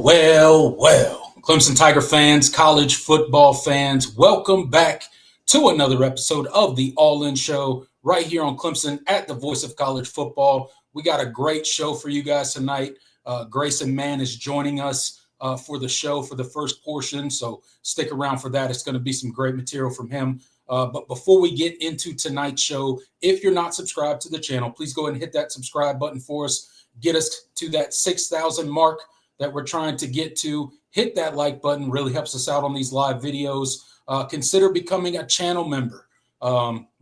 Well. Clemson Tiger fans, college football fans, welcome back to another episode of the All In Show right here on Clemson at the Voice of College Football. We got a great show for you guys tonight. Grayson Mann is joining us for the show for the first portion, so stick around for that. It's going to be some great material from him. But before we get into tonight's show, if you're not subscribed to the channel, please go ahead and hit that subscribe button for us. Get us to that 6,000 mark that we're trying to get to. Hit that like button, really helps us out on these live videos. Consider becoming a channel member.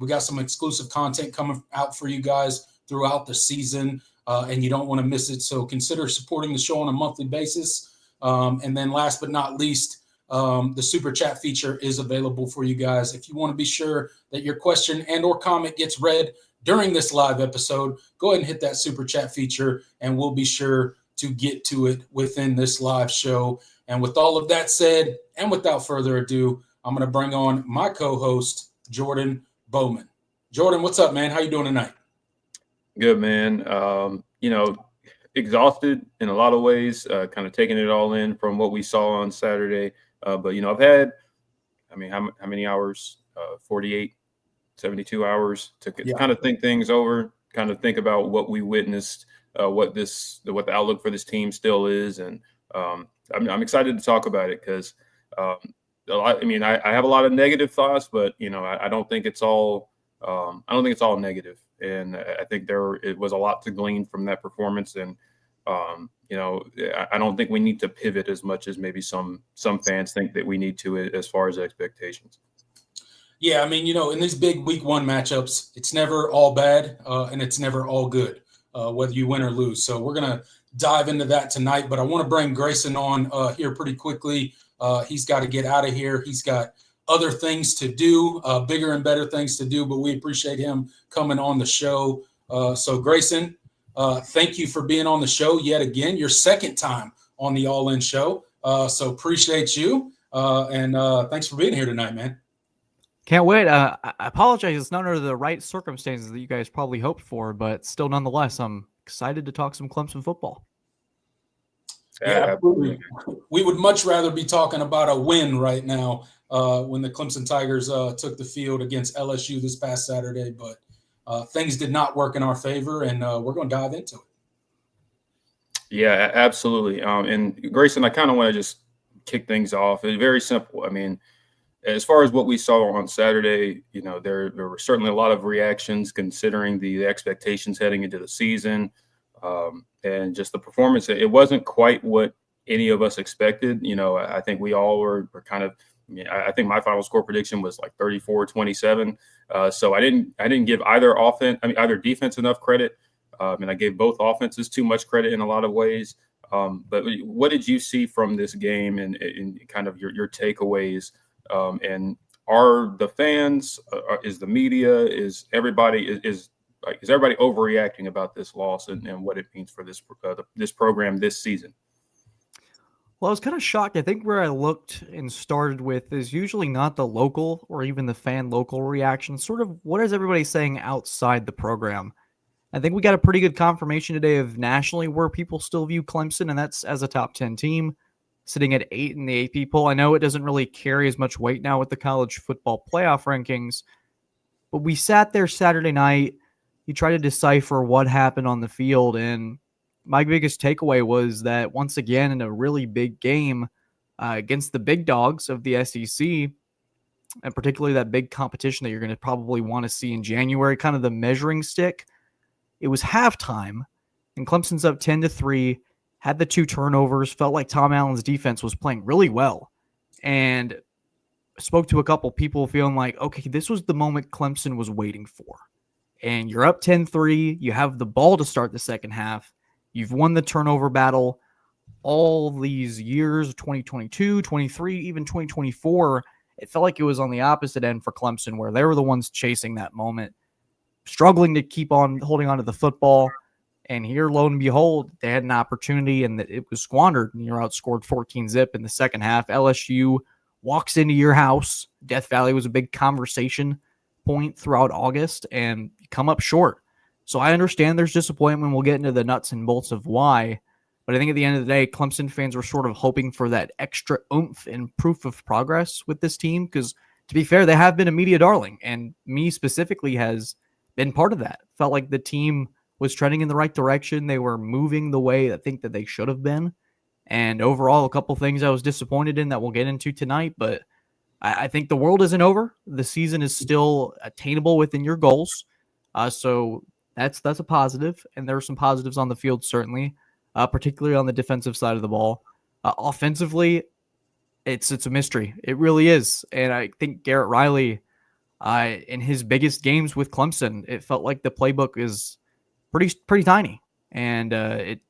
We got some exclusive content coming out for you guys throughout the season, and you don't want to miss it. So consider supporting the show on a monthly basis. And then last but not least, the super chat feature is available for you guys. If you want to be sure that your question and or comment gets read during this live episode, go ahead and hit that super chat feature, and we'll be sure to get to it within this live show. And with all of that said, and without further ado, I'm going to bring on my co-host, Jordan Bowman. Jordan, what's up, man? How you doing tonight? Good, man. Exhausted in a lot of ways, kind of taking it all in from what we saw on Saturday. But I've had, how many hours? 48, 72 hours to kind of think things over, kind of think about what we witnessed, what the outlook for this team still is. And I'm excited to talk about it because I have a lot of negative thoughts, but I don't think it's all negative. And I think it was a lot to glean from that performance. And I don't think we need to pivot as much as maybe some fans think that we need to as far as expectations. Yeah, in these big week one matchups, it's never all bad and it's never all good, whether you win or lose. So we're going to dive into that tonight, but I want to bring Grayson on here pretty quickly. He's got to get out of here. He's got other things to do, bigger and better things to do, but we appreciate him coming on the show. So Grayson, thank you for being on the show yet again, your second time on the All In Show. So appreciate you. And thanks for being here tonight, man. Can't wait. I apologize. It's not under the right circumstances that you guys probably hoped for, but still, nonetheless, I'm excited to talk some Clemson football. Yeah, we would much rather be talking about a win right now when the Clemson Tigers took the field against LSU this past Saturday, but things did not work in our favor, and we're going to dive into it. Yeah, absolutely. And Grayson, I kind of want to just kick things off. It's very simple. As far as what we saw on Saturday, there were certainly a lot of reactions considering the expectations heading into the season, and just the performance. It wasn't quite what any of us expected. I think we all were kind of. I think my final score prediction was like 34-27. So I didn't give either defense enough credit, and I gave both offenses too much credit in a lot of ways. But what did you see from this game, and kind of your takeaways? And are the fans, is the media, is everybody overreacting about this loss and what it means for this program this season? Well, I was kind of shocked. I think where I looked and started with is usually not the local or even the fan local reaction. Sort of what is everybody saying outside the program? I think we got a pretty good confirmation today of nationally where people still view Clemson, and that's as a top 10 team, sitting at 8 in the AP poll. I know it doesn't really carry as much weight now with the college football playoff rankings, but we sat there Saturday night. You try to decipher what happened on the field, and my biggest takeaway was that once again in a really big game against the big dogs of the SEC, and particularly that big competition that you're going to probably want to see in January, kind of the measuring stick, it was halftime, and Clemson's up 10-3, had the 2 turnovers, felt like Tom Allen's defense was playing really well, and spoke to a couple people feeling like, okay, this was the moment Clemson was waiting for. And you're up 10-3, you have the ball to start the second half, you've won the turnover battle. All these years, 2022, 23, even 2024, it felt like it was on the opposite end for Clemson, where they were the ones chasing that moment, struggling to keep on holding on to the football. And here, lo and behold, they had an opportunity and it was squandered, and you're outscored 14-0 in the second half. LSU walks into your house. Death Valley was a big conversation point throughout August, and you come up short. So I understand there's disappointment. We'll get into the nuts and bolts of why. But I think at the end of the day, Clemson fans were sort of hoping for that extra oomph and proof of progress with this team because, to be fair, they have been a media darling, and me specifically has been part of that. Felt like the team was trending in the right direction. They were moving the way I think that they should have been. And overall, a couple things I was disappointed in that we'll get into tonight, but I think the world isn't over. The season is still attainable within your goals. So that's a positive, and there are some positives on the field, certainly, particularly on the defensive side of the ball. Offensively, it's a mystery. It really is. And I think Garrett Riley, in his biggest games with Clemson, it felt like the playbook is pretty tiny. And it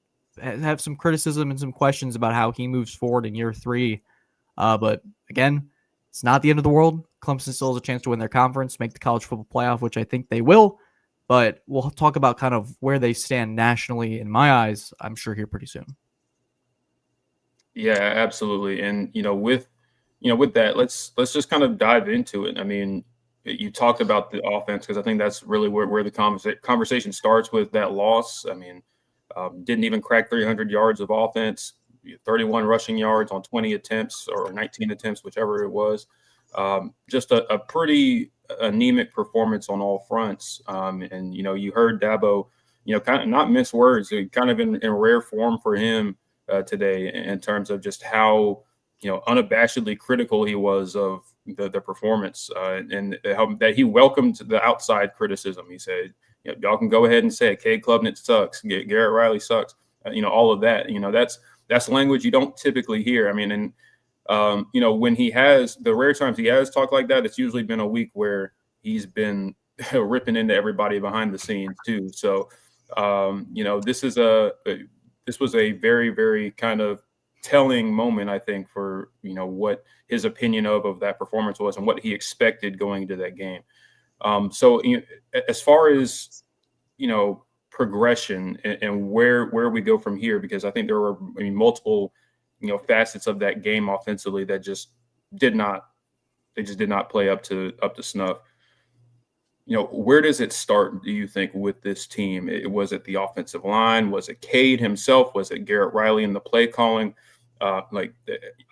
have some criticism and some questions about how he moves forward in year 3. But again, it's not the end of the world. Clemson still has a chance to win their conference, make the college football playoff, which I think they will. But we'll talk about kind of where they stand nationally, in my eyes, I'm sure, here pretty soon. Yeah, absolutely. And with that, let's just kind of dive into it. I mean, you talked about the offense because I think that's really where the conversation starts with that loss. I mean, didn't even crack 300 yards of offense, 31 rushing yards on 20 attempts or 19 attempts, whichever it was. Just a pretty anemic performance on all fronts. And you heard Dabo, kind of not mince words, kind of in rare form for him today in terms of just how unabashedly critical he was of the performance and how that he welcomed the outside criticism. He said, y'all can go ahead and say it. Cade Klubnik sucks. Garrett Riley sucks. All of that. That's language you don't typically hear. I mean, and when he has the rare times he has talked like that, it's usually been a week where he's been ripping into everybody behind the scenes too. So, this was a very, very kind of telling moment, I think, for what his opinion of that performance was and what he expected going into that game. So as far as progression and where we go from here, because I think there were multiple facets of that game offensively that just did not play up to snuff. Where does it start, do you think, with this team? Was it the offensive line? Was it Cade himself? Was it Garrett Riley in the play calling?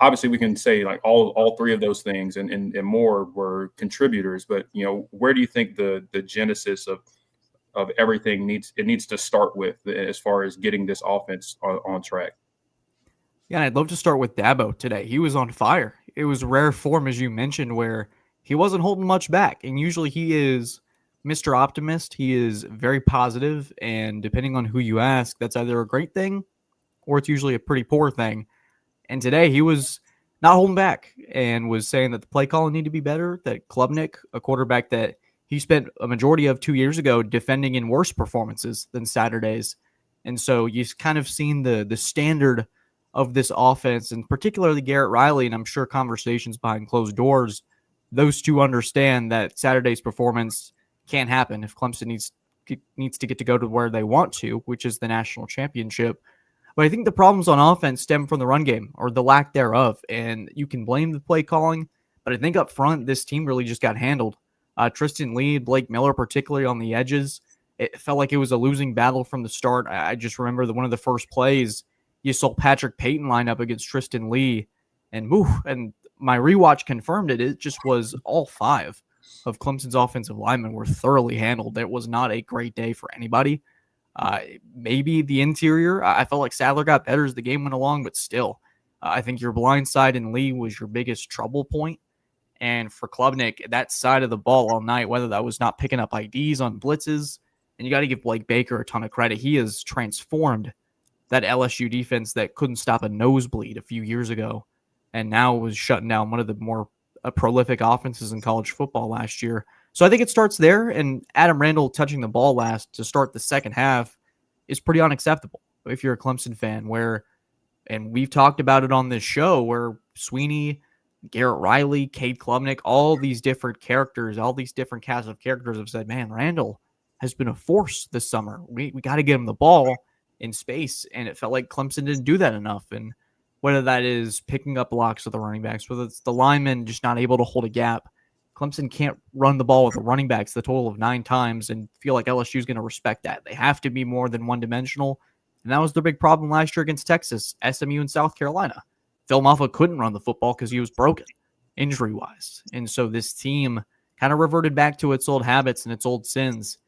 Obviously we can say like all three of those things and more were contributors, but where do you think the genesis of everything needs to start with as far as getting this offense on track? Yeah, and I'd love to start with Dabo today. He was on fire. It was rare form, as you mentioned, where he wasn't holding much back. And usually he is Mr. Optimist. He is very positive, and depending on who you ask, that's either a great thing or it's usually a pretty poor thing. And today he was not holding back and was saying that the play calling need to be better, that Klubnik, a quarterback that he spent a majority of 2 years ago defending in worse performances than Saturday's. And so you've kind of seen the standard of this offense, and particularly Garrett Riley, and I'm sure conversations behind closed doors, those two understand that Saturday's performance can't happen if Clemson needs to get to go to where they want to, which is the national championship. But I think the problems on offense stem from the run game or the lack thereof, and you can blame the play calling, but I think up front, this team really just got handled. Tristan Lee, Blake Miller, particularly on the edges, it felt like it was a losing battle from the start. I just remember that one of the first plays, you saw Patrick Payton line up against Tristan Lee, and my rewatch confirmed it. It just was all 5 of Clemson's offensive linemen were thoroughly handled. It was not a great day for anybody. Maybe the interior, I felt like Sadler got better as the game went along, but still, I think your blind side in Lee was your biggest trouble point. And for Klubnik, that side of the ball all night, whether that was not picking up IDs on blitzes, and you got to give Blake Baker a ton of credit. He has transformed that LSU defense that couldn't stop a nosebleed a few years ago, and now was shutting down one of the more prolific offenses in college football last year. So I think it starts there, and Adam Randall touching the ball last to start the second half is pretty unacceptable if you're a Clemson fan, and we've talked about it on this show, where Sweeney, Garrett Riley, Cade Klubnik, all these different characters, all these different cast of characters have said, man, Randall has been a force this summer. We got to get him the ball in space, and it felt like Clemson didn't do that enough. And whether that is picking up blocks of the running backs, whether it's the linemen just not able to hold a gap, Clemson can't run the ball with the running backs the total of 9 times and feel like LSU is going to respect that. They have to be more than one-dimensional. And that was their big problem last year against Texas, SMU, and South Carolina. Phil Maffa couldn't run the football because he was broken injury-wise. And so this team kind of reverted back to its old habits and its old sins.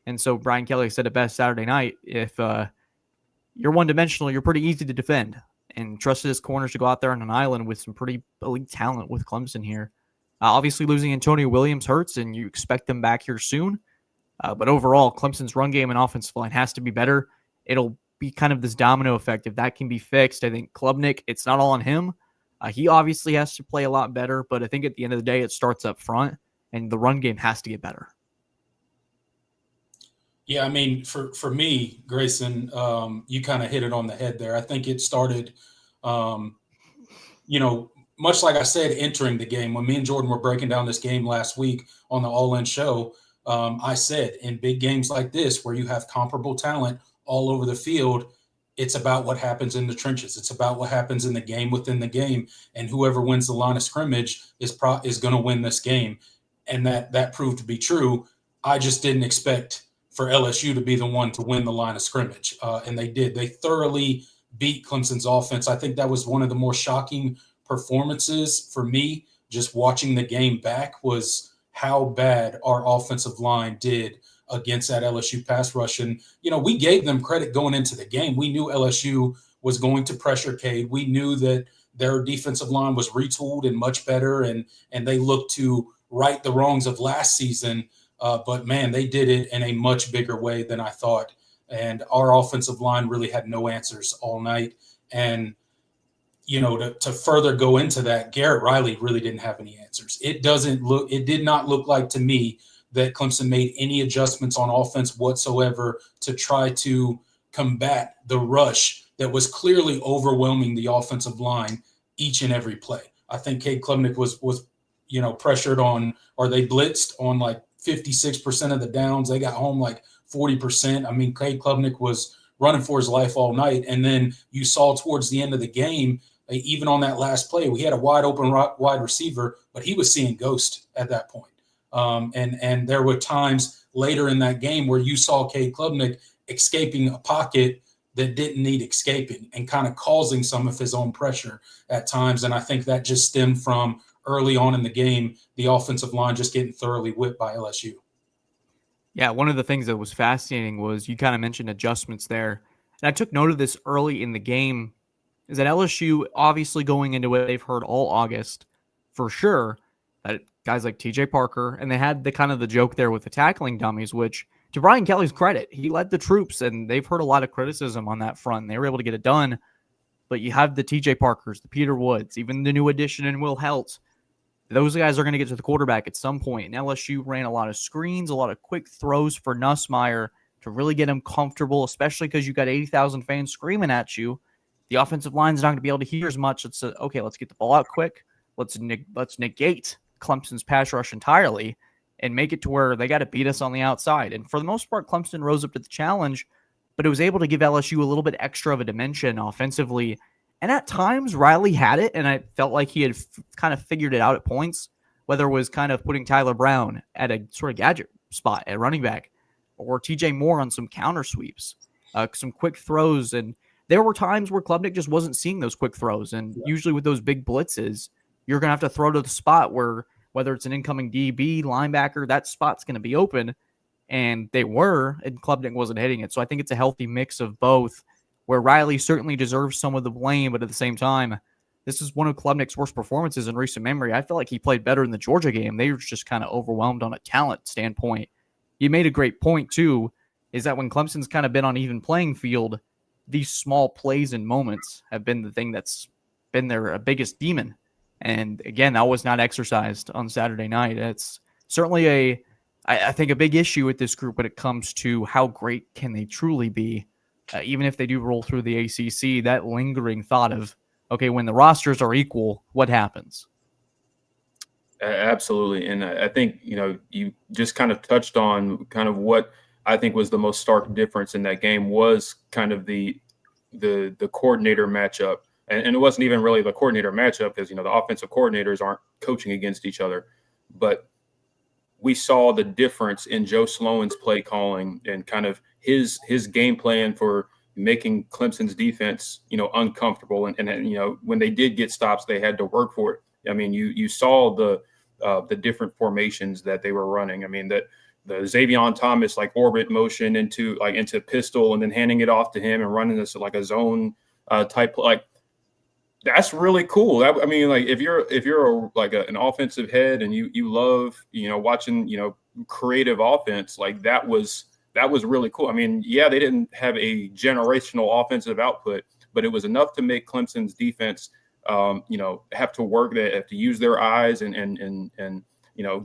And so Brian Kelly said it best Saturday night, if you're one-dimensional, you're pretty easy to defend. And trusted his corners to go out there on an island with some pretty elite talent with Clemson here. Obviously, losing Antonio Williams hurts, and you expect them back here soon. But overall, Clemson's run game and offensive line has to be better. It'll be kind of this domino effect. If that can be fixed, I think Klubnik, it's not all on him. He obviously has to play a lot better, but I think at the end of the day, it starts up front, and the run game has to get better. Yeah, I mean, for me, Grayson, you kind of hit it on the head there. I think it started, much like I said, entering the game. When me and Jordan were breaking down this game last week on the All In show, I said in big games like this where you have comparable talent all over the field, it's about what happens in the trenches. It's about what happens in the game within the game, and whoever wins the line of scrimmage is going to win this game. And that proved to be true. I just didn't expect for LSU to be the one to win the line of scrimmage, and they did. They thoroughly beat Clemson's offense. I think that was one of the more shocking performances for me, just watching the game back, was how bad our offensive line did against that LSU pass rush. And, we gave them credit going into the game. We knew LSU was going to pressure Cade. We knew that their defensive line was retooled and much better, and they looked to right the wrongs of last season. But, man, they did it in a much bigger way than I thought. And our offensive line really had no answers all night. And, to further go into that, Garrett Riley really didn't have any answers. It did not look like to me that Clemson made any adjustments on offense whatsoever to try to combat the rush that was clearly overwhelming the offensive line each and every play. I think Cade Klubnik was pressured on, or they blitzed on like 56% of the downs. They got home like 40%. I mean, Cade Klubnik was running for his life all night. And then you saw towards the end of the game, even on that last play, we had a wide open wide receiver, but he was seeing ghost at that point. And there were times later in that game where you saw Cade Klubnik escaping a pocket that didn't need escaping and kind of causing some of his own pressure at times. And I think that just stemmed from early on in the game, the offensive line just getting thoroughly whipped by LSU. Yeah, one of the things that was fascinating was you kind of mentioned adjustments there. And I took note of this early in the game, is that LSU, obviously going into it, they've heard all August for sure that guys like TJ Parker, and they had the kind of the joke there with the tackling dummies, which to Brian Kelly's credit, he led the troops, and they've heard a lot of criticism on that front. And they were able to get it done. But you have the TJ Parkers, the Peter Woods, even the new addition in Will Helt. Those guys are going to get to the quarterback at some point. And LSU ran a lot of screens, a lot of quick throws for Nussmeier to really get him comfortable, especially because you got 80,000 fans screaming at you. The offensive line's not going to be able to hear as much. It's okay, let's get the ball out quick. Let's negate Clemson's pass rush entirely and make it to where they got to beat us on the outside. And for the most part, Clemson rose up to the challenge, but it was able to give LSU a little bit extra of a dimension offensively. And at times, Riley had it, and I felt like he had kind of figured it out at points, whether it was kind of putting Tyler Brown at a sort of gadget spot at running back or TJ Moore on some counter sweeps, some quick throws. And there were times where Klubnik just wasn't seeing those quick throws. And usually with those big blitzes, you're going to have to throw to the spot where, whether it's an incoming DB, linebacker, that spot's going to be open. And they were, and Klubnik wasn't hitting it. So I think it's a healthy mix of both, where Riley certainly deserves some of the blame, but at the same time, this is one of Klubnik's worst performances in recent memory. I feel like he played better in the Georgia game. They were just kind of overwhelmed on a talent standpoint. You made a great point, too, is that when Clemson's kind of been on even playing field, these small plays and moments have been the thing that's been their biggest demon. And again, that was not exercised on Saturday night. It's certainly I think a big issue with this group when it comes to how great can they truly be. Even if they do roll through the ACC, that lingering thought of, okay, when the rosters are equal, what happens? Absolutely. And I think, you just kind of touched on kind of what I think was the most stark difference in that game was kind of the coordinator matchup. And it wasn't even really the coordinator matchup because, the offensive coordinators aren't coaching against each other. But we saw the difference in Joe Sloan's play calling and kind of his game plan for making Clemson's defense, uncomfortable. And when they did get stops, they had to work for it. I mean, you saw the different formations that they were running. I mean, that the Xavier Thomas like orbit motion into pistol and then handing it off to him and running this like a zone type, like that's really cool. I mean, like if you're an offensive head and you love, watching, creative offense, like that was really cool. I mean, yeah, they didn't have a generational offensive output, but it was enough to make Clemson's defense, have to work. They have to use their eyes and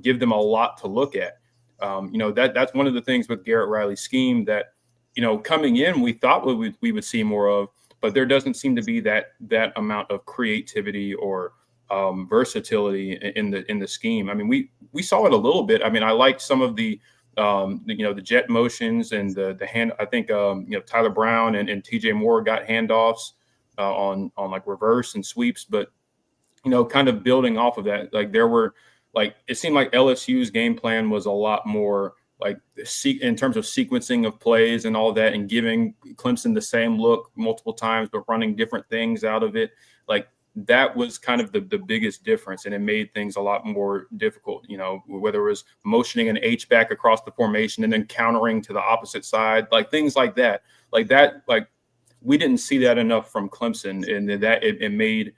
give them a lot to look at. That's one of the things with Garrett Riley's scheme that, coming in, we thought we would see more of, but there doesn't seem to be that amount of creativity or versatility in the scheme. I mean, we saw it a little bit. I mean, I liked some of the jet motions and the hand. I think Tyler Brown and TJ Moore got handoffs on like reverse and sweeps, but kind of building off of that, like there were like it seemed like LSU's game plan was a lot more like in terms of sequencing of plays and all that, and giving Clemson the same look multiple times, but running different things out of it. Like that was kind of the biggest difference, and it made things a lot more difficult, whether it was motioning an H-back across the formation and then countering to the opposite side, like things like that. Like we didn't see that enough from Clemson, and that it made,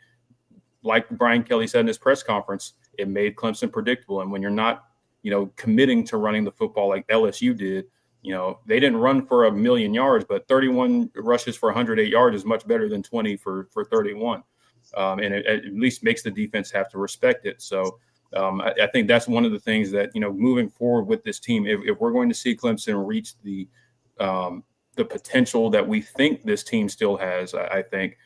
like Brian Kelly said in his press conference, it made Clemson predictable. And when you're not, committing to running the football like LSU did, they didn't run for 1,000,000 yards, but 31 rushes for 108 yards is much better than 20 for 31. And it at least makes the defense have to respect it. So I think that's one of the things that, moving forward with this team, if we're going to see Clemson reach the potential that we think this team still has, I think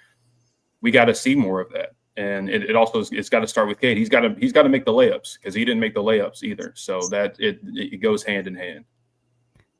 we got to see more of that. And it's got to start with Cade. He's got to make the layups, because he didn't make the layups either. So that it goes hand in hand.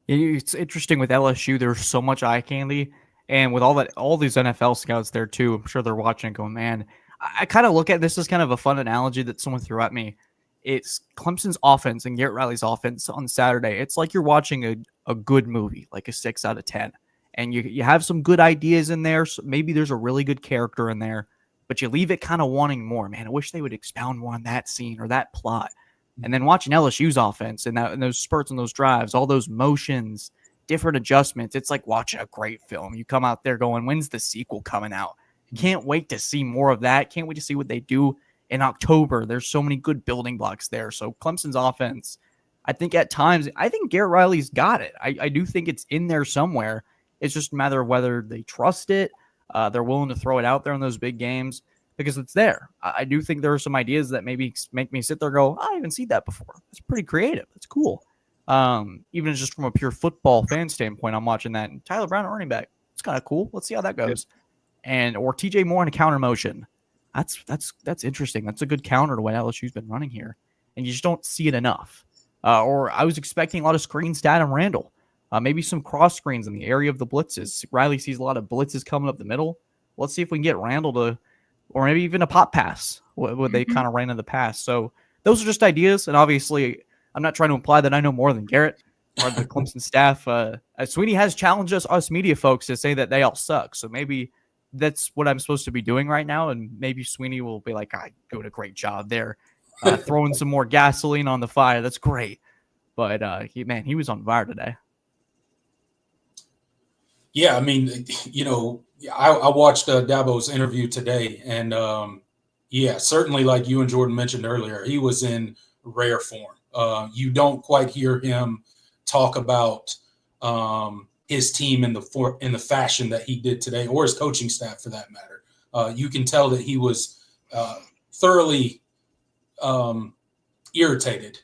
It's interesting with LSU. There's so much eye candy, and with all these NFL scouts there too. I'm sure they're watching and going, man. I kind of look at this as kind of a fun analogy that someone threw at me. It's Clemson's offense and Garrett Riley's offense on Saturday. It's like you're watching a good movie, like a 6 out of 10, and you have some good ideas in there. So maybe there's a really good character in there, but you leave it kind of wanting more. Man, I wish they would expound more on that scene or that plot. And then watching LSU's offense and those spurts and those drives, all those motions, different adjustments, it's like watching a great film. You come out there going, when's the sequel coming out? Can't wait to see more of that. Can't wait to see what they do in October. There's so many good building blocks there. So Clemson's offense, I think at times, Garrett Riley's got it. I do think it's in there somewhere. It's just a matter of whether they trust it. They're willing to throw it out there in those big games because it's there. I do think there are some ideas that maybe make me sit there and go, I haven't seen that before. It's pretty creative. It's cool. Even just from a pure football fan standpoint, I'm watching that. And Tyler Brown, running back, it's kind of cool. Let's see how that goes. Or TJ Moore in a counter motion. That's interesting. That's a good counter to what LSU's been running here. And you just don't see it enough. Or I was expecting a lot of screens to Adam Randall. Maybe some cross screens in the area of the blitzes. Riley sees a lot of blitzes coming up the middle. Let's see if we can get Randall to, or maybe even a pop pass, what they kind of ran in the past. So those are just ideas. And obviously, I'm not trying to imply that I know more than Garrett or the Clemson staff. Sweeney has challenged us media folks to say that they all suck. So maybe that's what I'm supposed to be doing right now. And maybe Sweeney will be like, I'm doing a great job there. Throwing some more gasoline on the fire. That's great. But he was on fire today. Yeah, I mean, I watched Dabo's interview today, and certainly, like you and Jordan mentioned earlier, he was in rare form. You don't quite hear him talk about his team in the fashion that he did today, or his coaching staff for that matter. You can tell that he was thoroughly irritated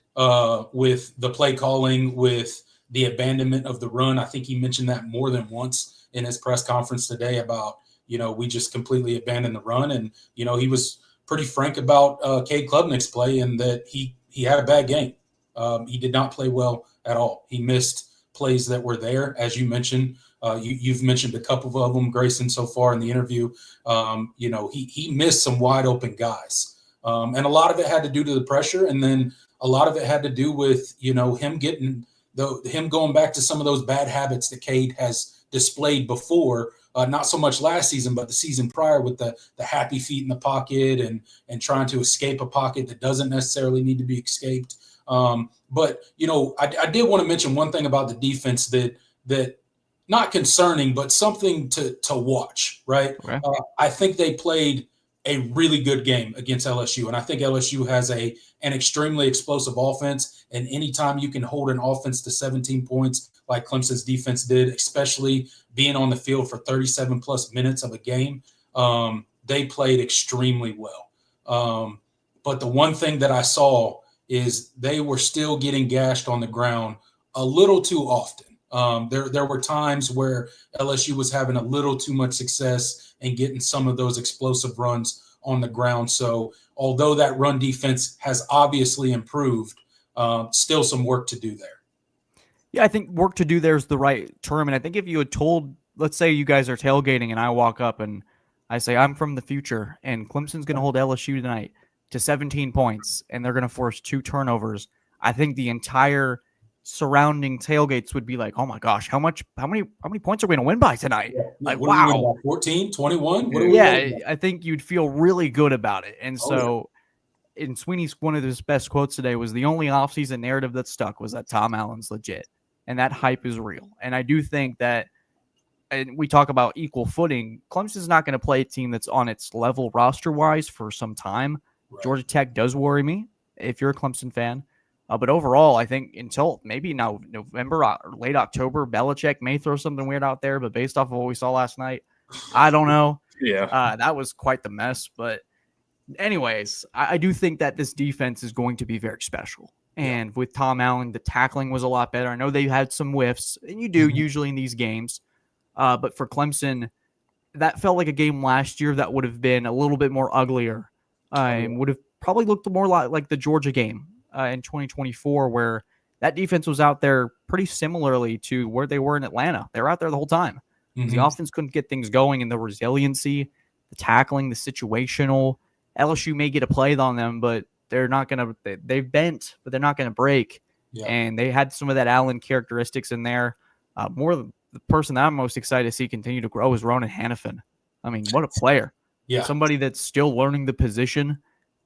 with the play calling, with the abandonment of the run. I think he mentioned that more than once in his press conference today about, we just completely abandoned the run. And, he was pretty frank about Cade Klubnik's play, and that he had a bad game. He did not play well at all. He missed plays that were there, as you mentioned. You've mentioned a couple of them, Grayson, so far in the interview. He missed some wide open guys. And a lot of it had to do to the pressure. And then a lot of it had to do with, him going back to some of those bad habits that Cade has displayed before. Not so much last season, but the season prior with the happy feet in the pocket and trying to escape a pocket that doesn't necessarily need to be escaped. But I did want to mention one thing about the defense that not concerning, but something to watch. Right, Okay. I think they played a really good game against LSU, and I think LSU has an extremely explosive offense. And anytime you can hold an offense to 17 points, like Clemson's defense did, especially being on the field for 37 plus minutes of a game, they played extremely well. But the one thing that I saw is they were still getting gashed on the ground a little too often. There were times where LSU was having a little too much success and getting some of those explosive runs on the ground. So although that run defense has obviously improved, still some work to do there. Yeah, I think work to do there is the right term. And I think if you had told, let's say you guys are tailgating and I walk up and I say, I'm from the future and Clemson's going to hold LSU tonight to 17 points and they're going to force 2 turnovers, I think the entire surrounding tailgates would be like, oh my gosh, how many points are we going to win by tonight? Yeah. Like, what are we wow. winning by, 14, 21? I think you'd feel really good about it. And and Sweeney's, one of his best quotes today was the only offseason narrative that stuck was that Tom Allen's legit. And that hype is real. And I do think that, and we talk about equal footing, Clemson's not going to play a team that's on its level roster-wise for some time. Right. Georgia Tech does worry me if you're a Clemson fan. But overall, I think until maybe now November or late October, Belichick may throw something weird out there. But based off of what we saw last night, I don't know. Yeah, that was quite the mess. But anyways, I do think that this defense is going to be very special. And with Tom Allen, the tackling was a lot better. I know they had some whiffs, and you do usually in these games. But for Clemson, that felt like a game last year that would have been a little bit more uglier and would have probably looked more like the Georgia game in 2024, where that defense was out there pretty similarly to where they were in Atlanta. They were out there the whole time. The offense couldn't get things going, and the resiliency, the tackling, the situational. LSU may get a play on them, but they're not going to – they've bent, but they're not going to break. Yeah. And they had some of that Allen characteristics in there. More the person that I'm most excited to see continue to grow is Ronan Hannafin. I mean, what a player. Yeah. Somebody that's still learning the position.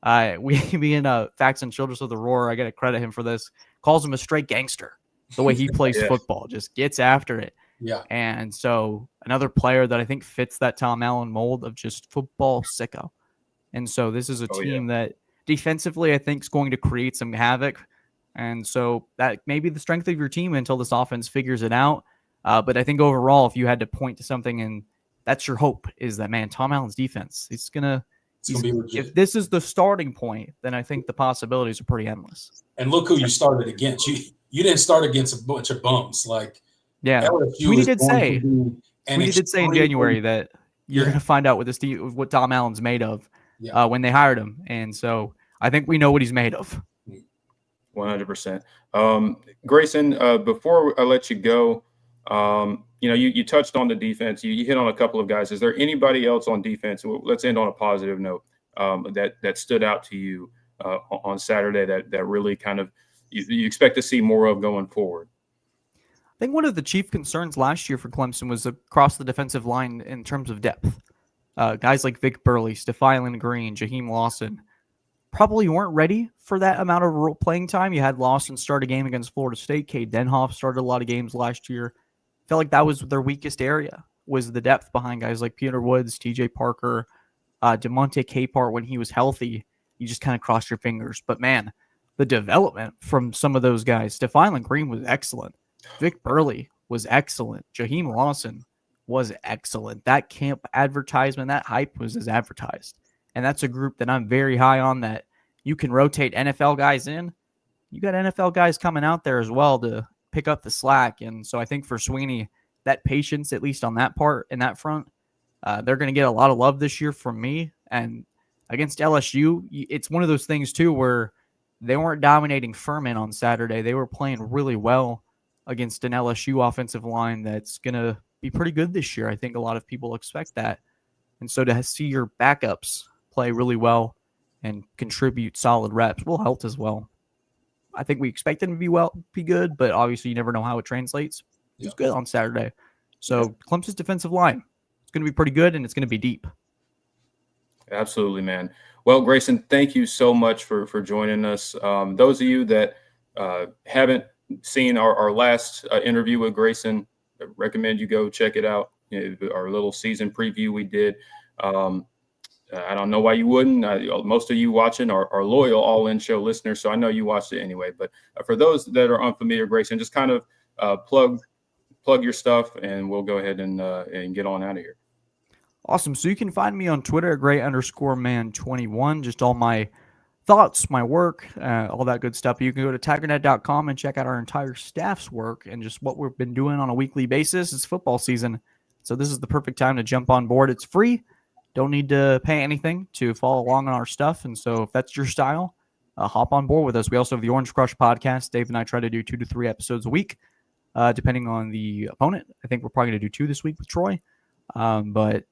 Me and Facts and Childress of the Roar, I got to credit him for this, calls him a straight gangster. The way he plays football, just gets after it. Yeah. And so another player that I think fits that Tom Allen mold of just football sicko. And so this is a team that defensively I think is going to create some havoc. And so that may be the strength of your team until this offense figures it out. But I think overall, if you had to point to something, and that's your hope, is that, man, Tom Allen's defense, it's gonna be legit. If this is the starting point, then I think the possibilities are pretty endless. And look who you started against. You didn't start against a bunch of bums. Like, yeah, we did say in January that you're going to find out what Tom Allen's made of when they hired him. And so I think we know what he's made of. 100%. Grayson, before I let you go, you touched on the defense. You hit on a couple of guys. Is there anybody else on defense? Let's end on a positive note that stood out to you on Saturday that really kind of you expect to see more of going forward? I think one of the chief concerns last year for Clemson was across the defensive line in terms of depth. Guys like Vic Burley, Stephylan Green, Jaheim Lawson probably weren't ready for that amount of playing time. You had Lawson start a game against Florida State. Cade Denhoff started a lot of games last year. Felt like that was their weakest area, was the depth behind guys like Peter Woods, TJ Parker, DeMonte Capehart. When he was healthy, you just kind of crossed your fingers. But man, the development from some of those guys, Stephylan Green was excellent. Vic Burley was excellent. Jaheim Lawson was excellent. That camp advertisement, that hype was as advertised. And that's a group that I'm very high on, that you can rotate NFL guys in. You got NFL guys coming out there as well to pick up the slack. And so I think for Sweeney, that patience, at least on that part and that front, they're going to get a lot of love this year from me. And against LSU, it's one of those things too where they weren't dominating Furman on Saturday. They were playing really well against an LSU offensive line that's going to be pretty good this year. I think a lot of people expect that. And so to see your backups play really well and contribute solid reps will help as well. I think we expect them to be good, but obviously you never know how it translates. It was good on Saturday. So Clemson's defensive line, it's going to be pretty good, and it's going to be deep. Absolutely, man. Well, Grayson, thank you so much for joining us. Those of you that haven't seen our last interview with Grayson, I recommend you go check it out. Our little season preview we did. I don't know why you wouldn't. Most of you watching are loyal All In Show listeners, so I know you watched it anyway. But for those that are unfamiliar, Grayson, just kind of plug your stuff, and we'll go ahead and get on out of here. Awesome. So you can find me on Twitter at gray_man21. Just all my thoughts, my work, all that good stuff. You can go to tigernet.com and check out our entire staff's work and just what we've been doing on a weekly basis. It's football season, so this is the perfect time to jump on board. It's free. Don't need to pay anything to follow along on our stuff. And so if that's your style, hop on board with us. We also have the Orange Crush podcast. Dave and I try to do 2 to 3 episodes a week, depending on the opponent. I think we're probably going to do 2 this week with Troy. But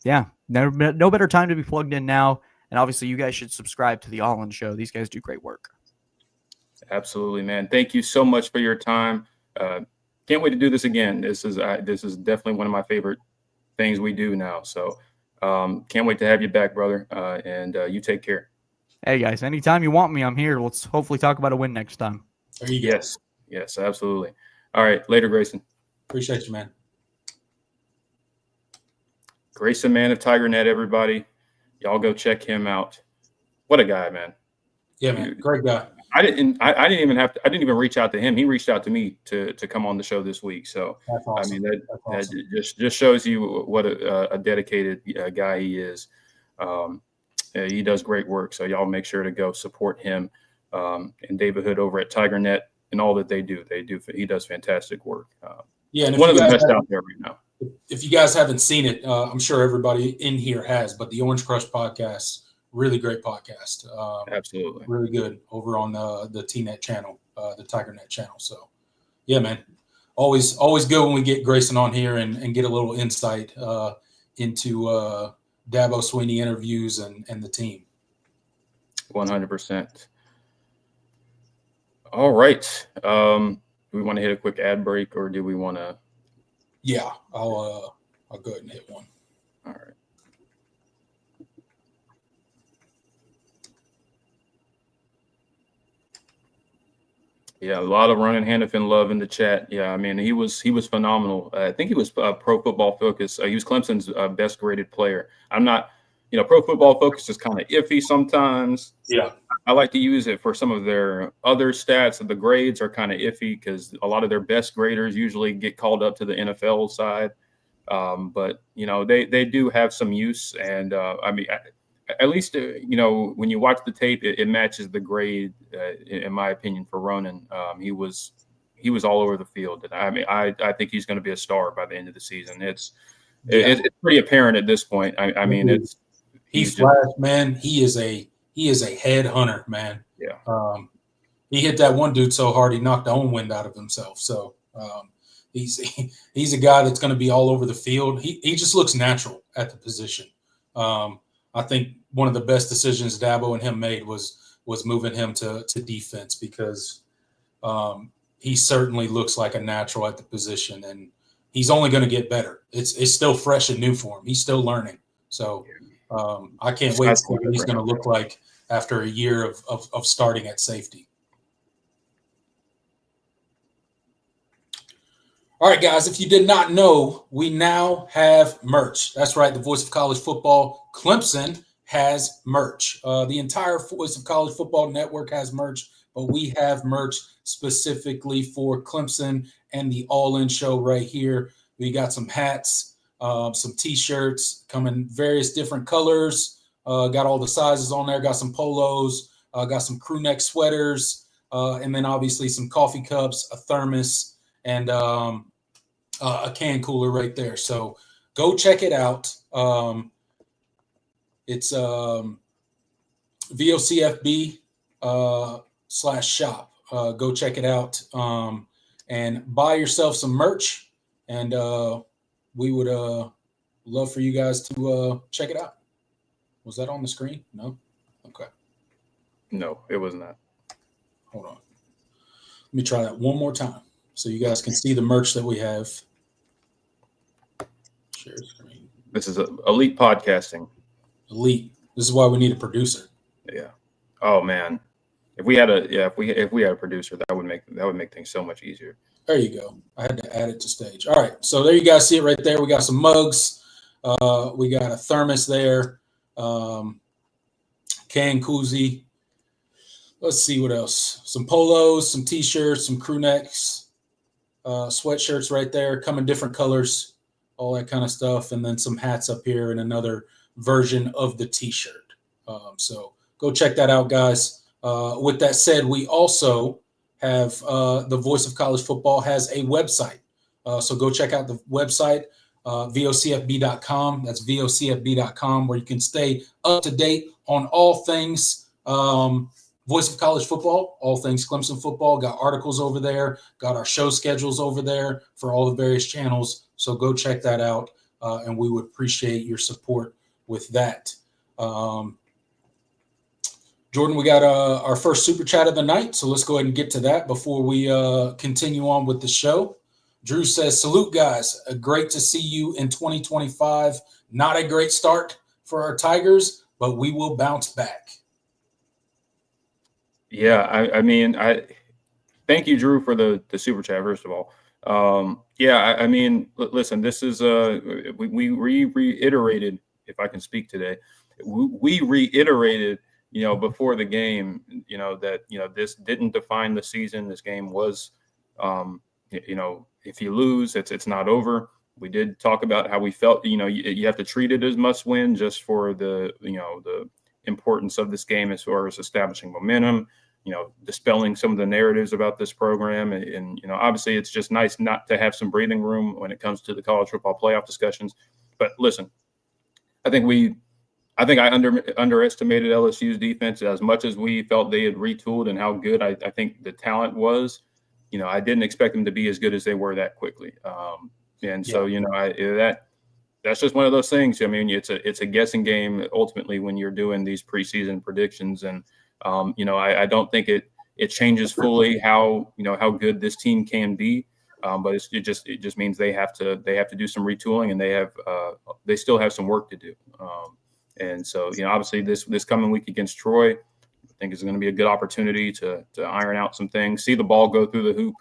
yeah, no better time to be plugged in now. And obviously you guys should subscribe to the All In Show. These guys do great work. Absolutely, man. Thank you so much for your time. Can't wait to do this again. This is definitely one of my favorite things we do now. So can't wait to have you back, brother. And you take care. Hey, guys, anytime you want me, I'm here. Let's hopefully talk about a win next time. There you go. Yes, absolutely. All right, later, Grayson. Appreciate you, man. Grayson, man of TigerNet, everybody. Y'all go check him out. What a guy, man. Yeah, man. Great guy. I didn't even reach out to him. He reached out to me to come on the show this week. So That's awesome. I mean Awesome. that just shows you what a dedicated guy he is. He does great work. So y'all make sure to go support him and David Hood over at TigerNet and all that they do. He does fantastic work. And one of the best out there right now. If you guys haven't seen it, I'm sure everybody in here has, but the Orange Crush podcast, really great podcast. Absolutely. Really good over on the TNet channel, the TigerNet channel. So, yeah, man, always good when we get Grayson on here and get a little insight into Dabo Swinney interviews and the team. 100%. All right. Do we want to hit a quick ad break, or do we want to? Yeah, I'll go ahead and hit one. All right. Yeah, a lot of running Hannafin love in the chat. Yeah, I mean, he was phenomenal. I think he was Pro Football Focus. He was Clemson's best graded player. I'm not, Pro Football Focus is kind of iffy sometimes. Yeah. I like to use it for some of their other stats. The grades are kind of iffy because a lot of their best graders usually get called up to the NFL side. But they do have some use, and I mean, at least when you watch the tape, it matches the grade, in my opinion, for Ronan. He was all over the field, and I mean, I think he's going to be a star by the end of the season. It's pretty apparent at this point. I mean, he's flashed, man. He is a head hunter, man. Yeah. He hit that one dude so hard he knocked the own wind out of himself. So he's a guy that's going to be all over the field. He just looks natural at the position. I think one of the best decisions Dabo and him made was moving him to defense because he certainly looks like a natural at the position, and he's only going to get better. It's still fresh and new for him. He's still learning. So I can't wait to see what he's going to look like after a year of starting at safety. All right, guys, if you did not know, we now have merch. That's right. The Voice of College Football, Clemson, has merch. The entire Voice of College Football network has merch, but we have merch specifically for Clemson and the All In Show right here. We got some hats, some T-shirts, come in various different colors. Got all the sizes on there. Got some polos. Got some crew neck sweaters, and then obviously some coffee cups, a thermos, and a can cooler right there. So go check it out. It's VOCFB /shop. Go check it out and buy yourself some merch. And we would love for you guys to check it out. Was that on the screen? No? Okay. No, it was not. Hold on. Let me try that one more time so you guys can see the merch that we have. Share screen. This is elite podcasting. Elite. This is why we need a producer. Yeah. Oh man. If we had a producer, that would make things so much easier. There you go. I had to add it to stage. All right. So there you guys see it right there. We got some mugs. We got a thermos there. Can koozie. Let's see what else. Some polos, some t-shirts, some crew necks, sweatshirts right there, come in different colors, all that kind of stuff. And then some hats up here and another version of the t-shirt. So go check that out, guys. With that said, we also have the Voice of College Football has a website. So go check out the website, vocfb.com. That's vocfb.com, where you can stay up to date on all things Voice of College Football, all things Clemson football. Got articles over there, got our show schedules over there for all the various channels. So go check that out, and we would appreciate your support with that. Jordan, we got our first super chat of the night, so let's go ahead and get to that before we continue on with the show. Drew says, salute, guys. Great to see you in 2025. Not a great start for our Tigers, but we will bounce back. Yeah, I mean, thank you, Drew, for the super chat, first of all. I mean, listen, this is we reiterated, if I can speak today, we reiterated, before the game, that, this didn't define the season. This game was, if you lose, it's not over. We did talk about how we felt, you have to treat it as must win just for the importance of this game as far as establishing momentum, dispelling some of the narratives about this program. And obviously it's just nice not to have some breathing room when it comes to the college football playoff discussions. But listen, I think I underestimated LSU's defense as much as we felt they had retooled and how good I think the talent was. I didn't expect them to be as good as they were that quickly. So, that's just one of those things. I mean, it's a guessing game ultimately when you're doing these preseason predictions. And, I don't think it changes fully how good this team can be. But it just means they have to do some retooling, and they still have some work to do. And so, obviously this coming week against Troy, I think is going to be a good opportunity to iron out some things, see the ball go through the hoop.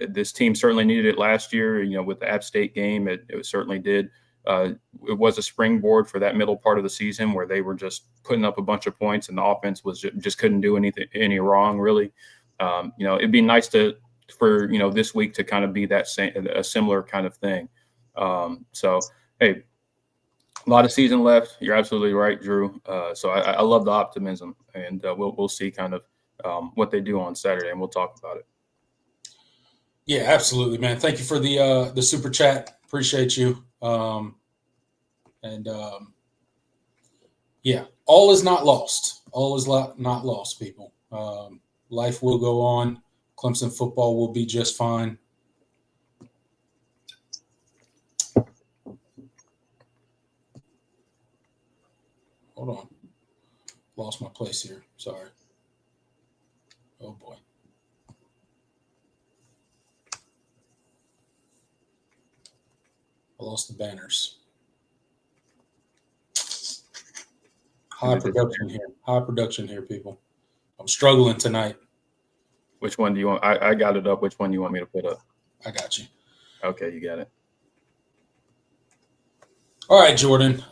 This team certainly needed it last year, with the App State game, it certainly did. It was a springboard for that middle part of the season where they were just putting up a bunch of points and the offense was just couldn't do any wrong, really. It'd be nice for this week to kind of be a similar kind of thing. So, hey, a lot of season left. You're absolutely right, Drew. So I love the optimism, and we'll see kind of what they do on Saturday, and we'll talk about it. Yeah, absolutely, man. Thank you for the super chat. Appreciate you. All is not lost. All is not lost, people. Life will go on. Clemson football will be just fine. Hold on. Lost my place here. Sorry. Oh, boy. I lost the banners. High production here, people. I'm struggling tonight. Which one do you want? I got it up. Which one do you want me to put up? I got you. Okay, you got it. All right, Jordan.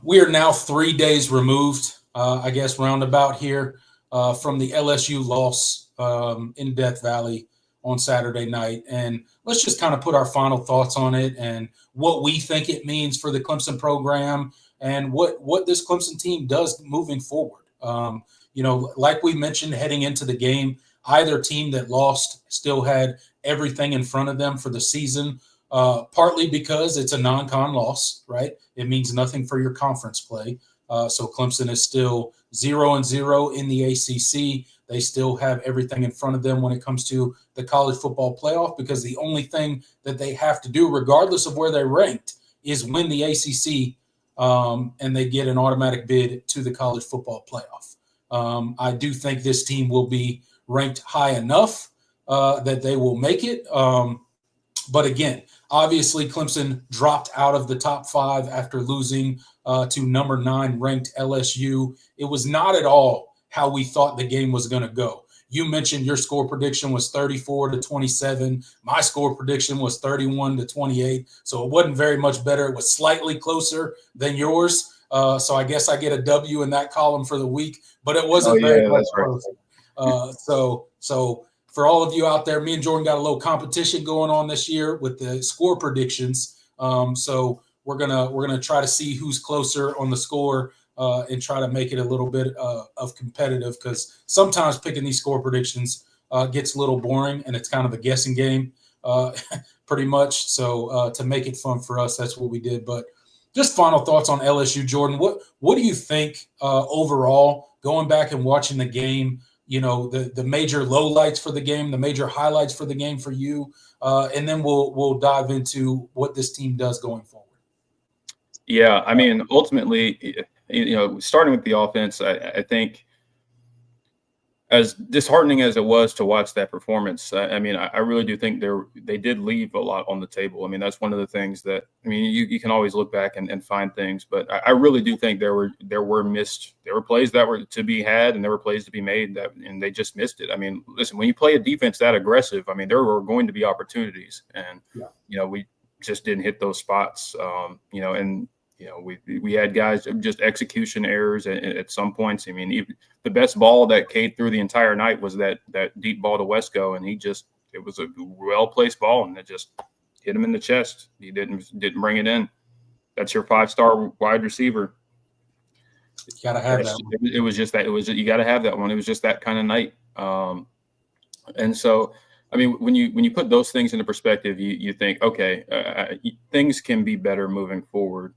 We are now 3 days removed, I guess, roundabout here from the LSU loss in Death Valley on Saturday night. And let's just kind of put our final thoughts on it and what we think it means for the Clemson program and what this Clemson team does moving forward. Like we mentioned heading into the game, either team that lost still had everything in front of them for the season, partly because it's a non-con loss, right? It means nothing for your conference play. So Clemson is still 0-0 in the ACC. They still have everything in front of them when it comes to the college football playoff, because the only thing that they have to do, regardless of where they're ranked, is win the ACC, and they get an automatic bid to the college football playoff. I do think this team will be ranked high enough that they will make it. But again, obviously Clemson dropped out of the top 5 after losing to number 9 ranked LSU. It was not at all how we thought the game was going to go. You mentioned your score prediction was 34-27. My score prediction was 31-28. So it wasn't very much better. It was slightly closer than yours. So I guess I get a W in that column for the week, but it wasn't very much closer. So for all of you out there, me and Jordan got a little competition going on this year with the score predictions. So we're gonna try to see who's closer on the score and try to make it a little bit of competitive, because sometimes picking these score predictions gets a little boring and it's kind of a guessing game, pretty much. So to make it fun for us, that's what we did. But just final thoughts on LSU, Jordan. What do you think overall, going back and watching the game? You know, the major lowlights for the game, the major highlights for the game for you, and then we'll dive into what this team does going forward. Yeah, I mean, ultimately, starting with the offense, I think, as disheartening as it was to watch that performance, I mean, I really do think they did leave a lot on the table. I mean, that's one of the things that, I mean, you can always look back and find things, but I really do think there were plays that were to be had, and there were plays to be made and they just missed it. I mean, listen, when you play a defense that aggressive, I mean, there were going to be opportunities, and we just didn't hit those spots. We had guys, just execution errors at some points. I mean, even the best ball that Cade threw the entire night was that deep ball to Wesco, and it was a well-placed ball, and it just hit him in the chest. He didn't bring it in. That's your 5-star wide receiver. You gotta have that one. It was just that. You got to have that one. It was just that kind of night. And so, I mean, when you put those things into perspective, you think, okay, things can be better moving forward.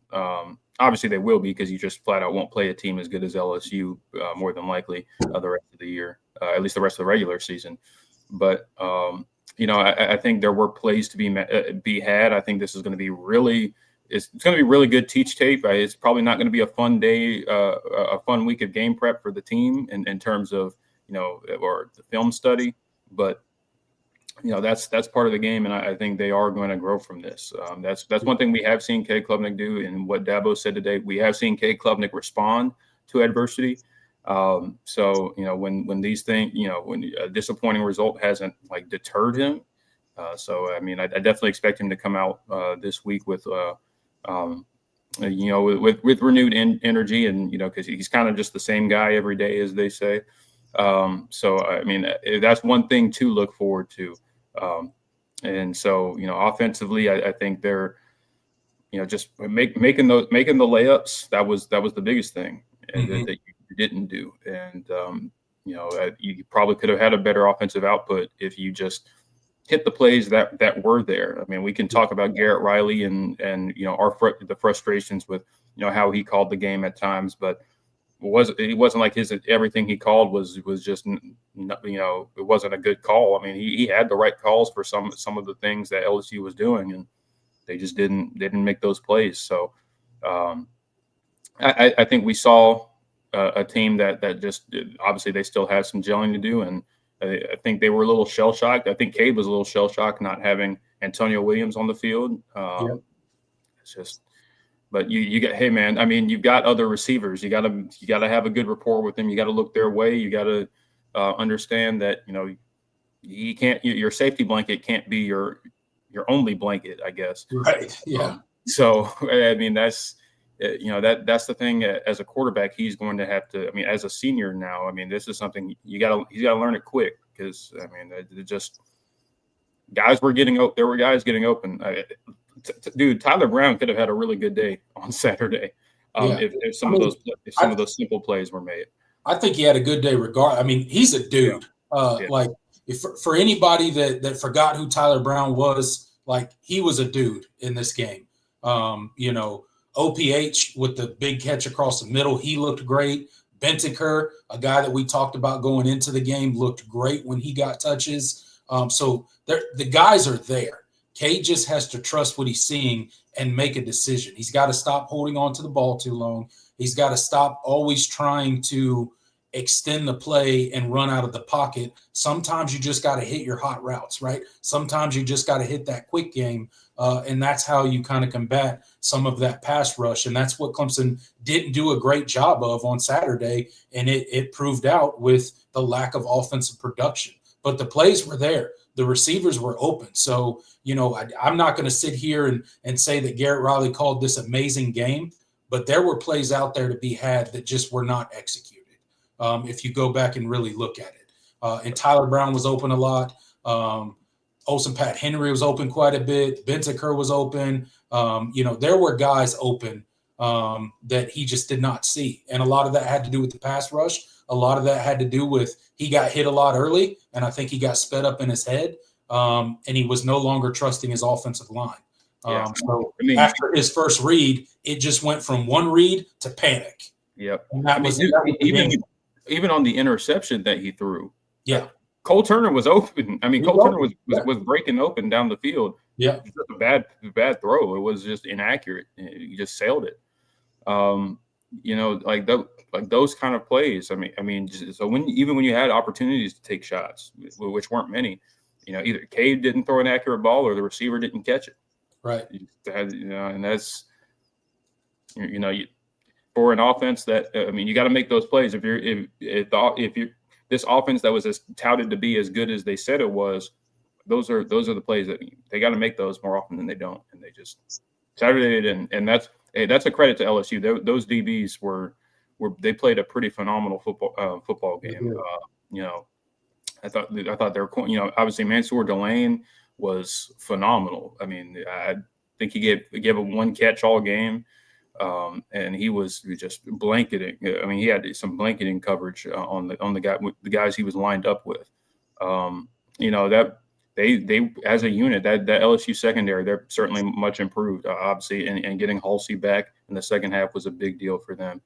Obviously, they will be, because you just flat out won't play a team as good as LSU more than likely the rest of the year, at least the rest of the regular season. But I think there were plays to be had. I think this is going to be it's going to be really good teach tape. It's probably not going to be a fun day, a fun week of game prep for the team in terms of or the film study, but. That's part of the game, and I think they are going to grow from this. That's one thing we have seen Cade Klubnik do, and what Dabo said today. We have seen Cade Klubnik respond to adversity. So when these things, when a disappointing result hasn't deterred him. So I mean, I definitely expect him to come out this week with renewed energy, and because he's kind of just the same guy every day, as they say. So I mean, that's one thing to look forward to. And so, offensively, I think they're, just making the layups. That was the biggest thing that you didn't do. And, you probably could have had a better offensive output if you just hit the plays that were there. I mean, we can talk about Garrett Riley and the frustrations with, how he called the game at times, but it wasn't like everything he called was just, it wasn't a good call. I mean, he had the right calls for some of the things that LSU was doing, and they just didn't make those plays. So I think we saw a team that just, obviously they still have some gelling to do, and I think they were a little shell shocked. I think Cade was a little shell shocked not having Antonio Williams on the field. It's just. But you get, hey man, I mean, you've got other receivers. You gotta have a good rapport with them. You got to look their way. You got to understand that you can't. Your safety blanket can't be your only blanket, I guess. Right. Yeah. So I mean, that's that's the thing. As a quarterback, he's going to have to. I mean, as a senior now, I mean, this is something he's got to learn it quick, because I mean, guys were getting open. There were guys getting open. Dude, Tyler Brown could have had a really good day on Saturday if some of those simple plays were made. I think he had a good day regardless. I mean, he's a dude. Like, for anybody that forgot who Tyler Brown was, he was a dude in this game. OPH with the big catch across the middle, he looked great. Bentiker, a guy that we talked about going into the game, looked great when he got touches. So the guys are there. Cade just has to trust what he's seeing and make a decision. He's got to stop holding on to the ball too long. He's got to stop always trying to, extend the play and run out of the pocket. Sometimes you just got to hit your hot routes, right? Sometimes you just got to hit that quick game. And that's how you kind of combat some of that pass rush. And that's what Clemson didn't do a great job of on Saturday. And it proved out with the lack of offensive production. But the plays were there. The receivers were open. So, I'm not going to sit here and say that Garrett Riley called this amazing game, but there were plays out there to be had that just were not executed. If you go back and really look at it. And Tyler Brown was open a lot. Olsen Pat Henry was open quite a bit. Bentaker was open. There were guys open that he just did not see. And a lot of that had to do with the pass rush. A lot of that had to do with he got hit a lot early, and I think he got sped up in his head, and he was no longer trusting his offensive line. After his first read, it just went from one read to panic. Yep. And that was even on the interception that he threw. Yeah. Cole Turner was open. I mean, Cole Turner was breaking open down the field. Yeah. It was a bad throw. It was just inaccurate. He just sailed it. Like those kind of plays. So even when you had opportunities to take shots, which weren't many, either Cade didn't throw an accurate ball or the receiver didn't catch it. Right. And that's for an offense that you got to make those plays. If you're this offense that was as touted to be as good as they said it was, those are the plays that they got to make those more often than they don't, and they just Saturday didn't. And that's a credit to LSU. Those DBs they played a pretty phenomenal football game. I thought they were obviously Mansour Delane was phenomenal. I mean, I think he gave a one catch all game. And he was just blanketing. I mean, he had some blanketing coverage on the guys he was lined up with. That they as a unit, that LSU secondary, they're certainly much improved, obviously, and getting Halsey back in the second half was a big deal for them.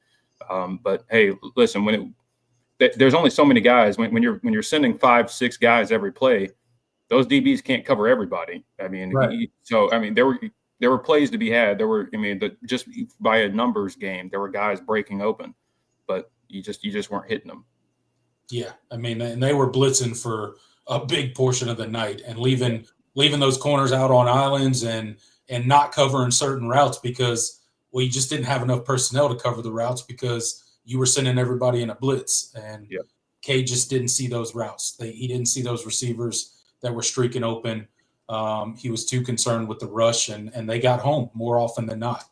But hey, listen, there's only so many guys when you're sending 5-6 guys every play, those DBs can't cover everybody. I mean, right. There were plays to be had. Just by a numbers game, there were guys breaking open, but you just weren't hitting them. Yeah, and they were blitzing for a big portion of the night and leaving those corners out on islands and not covering certain routes because you just didn't have enough personnel to cover the routes because you were sending everybody in a blitz, and Cade just didn't see those routes. He didn't see those receivers that were streaking open. He was too concerned with the rush, and they got home more often than not.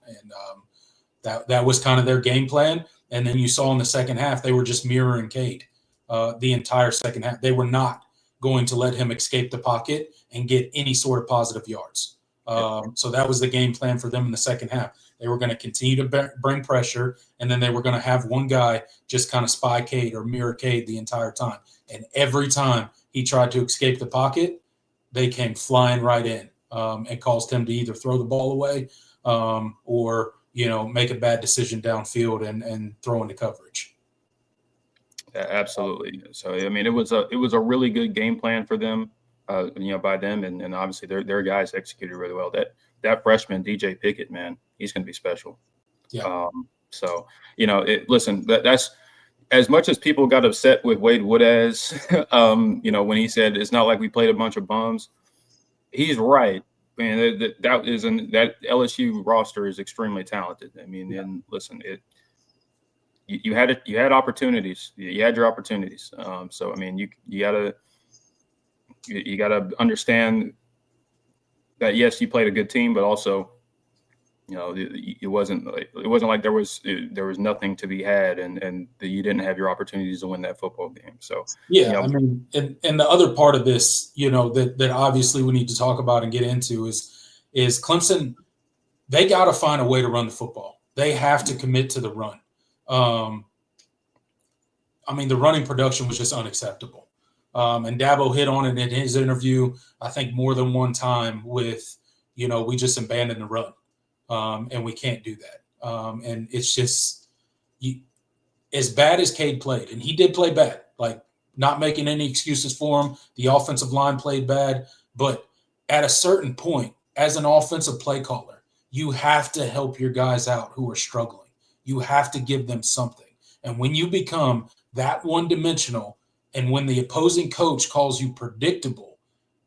And that was kind of their game plan. And then you saw in the second half, they were just mirroring Cade the entire second half. They were not going to let him escape the pocket and get any sort of positive yards. So that was the game plan for them in the second half. They were going to continue to bring pressure, and then they were going to have one guy just kind of spy Cade or mirror Cade the entire time. And every time he tried to escape the pocket, they came flying right in and caused him to either throw the ball away or, make a bad decision downfield and throw into coverage. Yeah, absolutely. So, it was a really good game plan for them, by them. And obviously their guys executed really well. That freshman, DJ Pickett, man, he's going to be special. Yeah. Listen, that's as much as people got upset with Wade Woodaz, when he said it's not like we played a bunch of bums, he's right. Man, that LSU roster is extremely talented. And listen, you had opportunities. You had your opportunities. You gotta understand that yes, you played a good team, but also, it wasn't like there was nothing to be had, and that you didn't have your opportunities to win that football game. So and the other part of this, that obviously we need to talk about and get into is Clemson. They got to find a way to run the football. They have to commit to the run. The running production was just unacceptable. And Dabo hit on it in his interview, I think more than one time with, we just abandoned the run. And we can't do that. And it's just as bad as Cade played, and he did play bad, like not making any excuses for him. The offensive line played bad, but at a certain point, as an offensive play caller, you have to help your guys out who are struggling. You have to give them something. And when you become that one-dimensional, and when the opposing coach calls you predictable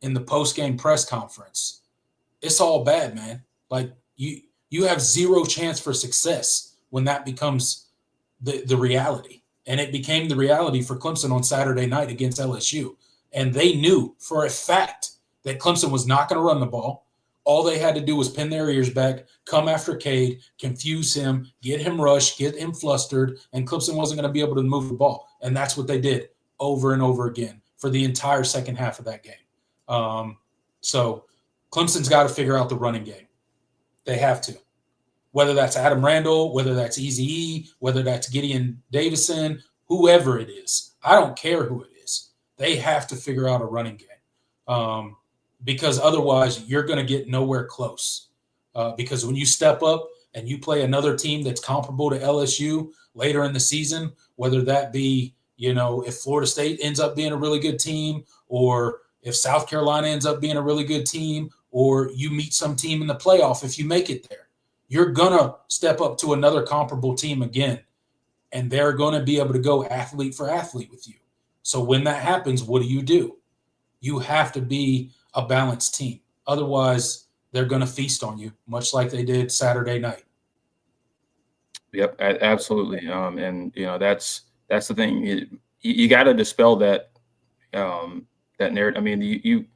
in the post-game press conference, it's all bad, man. Like you have zero chance for success when that becomes the reality. And it became the reality for Clemson on Saturday night against LSU. And they knew for a fact that Clemson was not going to run the ball. All they had to do was pin their ears back, come after Cade, confuse him, get him rushed, get him flustered, and Clemson wasn't going to be able to move the ball. And that's what they did over and over again for the entire second half of that game. So Clemson's got to figure out the running game. They have to. Whether that's Adam Randall, whether that's Eazy-E, whether that's Gideon Davison, whoever it is. I don't care who it is. They have to figure out a running game because otherwise you're going to get nowhere close. Because when you step up and you play another team that's comparable to LSU later in the season, whether that be, if Florida State ends up being a really good team, or if South Carolina ends up being a really good team, or you meet some team in the playoff if you make it there, you're going to step up to another comparable team again, and they're going to be able to go athlete for athlete with you. So when that happens, what do? You have to be a balanced team. Otherwise, they're going to feast on you, much like they did Saturday night. Yep, absolutely. And that's the thing. You got to dispel that narrative. I mean,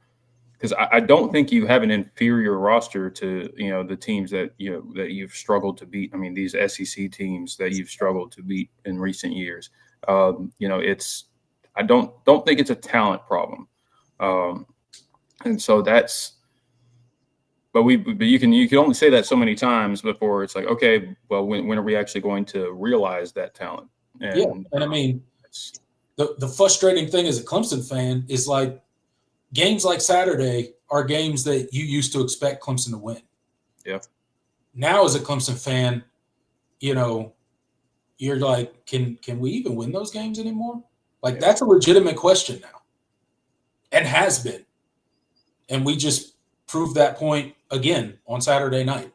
because I don't think you have an inferior roster to the teams that that you've struggled to beat. I mean, these SEC teams that you've struggled to beat in recent years. I don't think it's a talent problem, and so that's. But you can only say that so many times before it's like, okay, well, when are we actually going to realize that talent? And I mean, the frustrating thing as a Clemson fan is like, games like Saturday are games that you used to expect Clemson to win. Yeah. Now, as a Clemson fan, you're like, can we even win those games anymore? Like, that's a legitimate question now, and has been. And we just proved that point again on Saturday night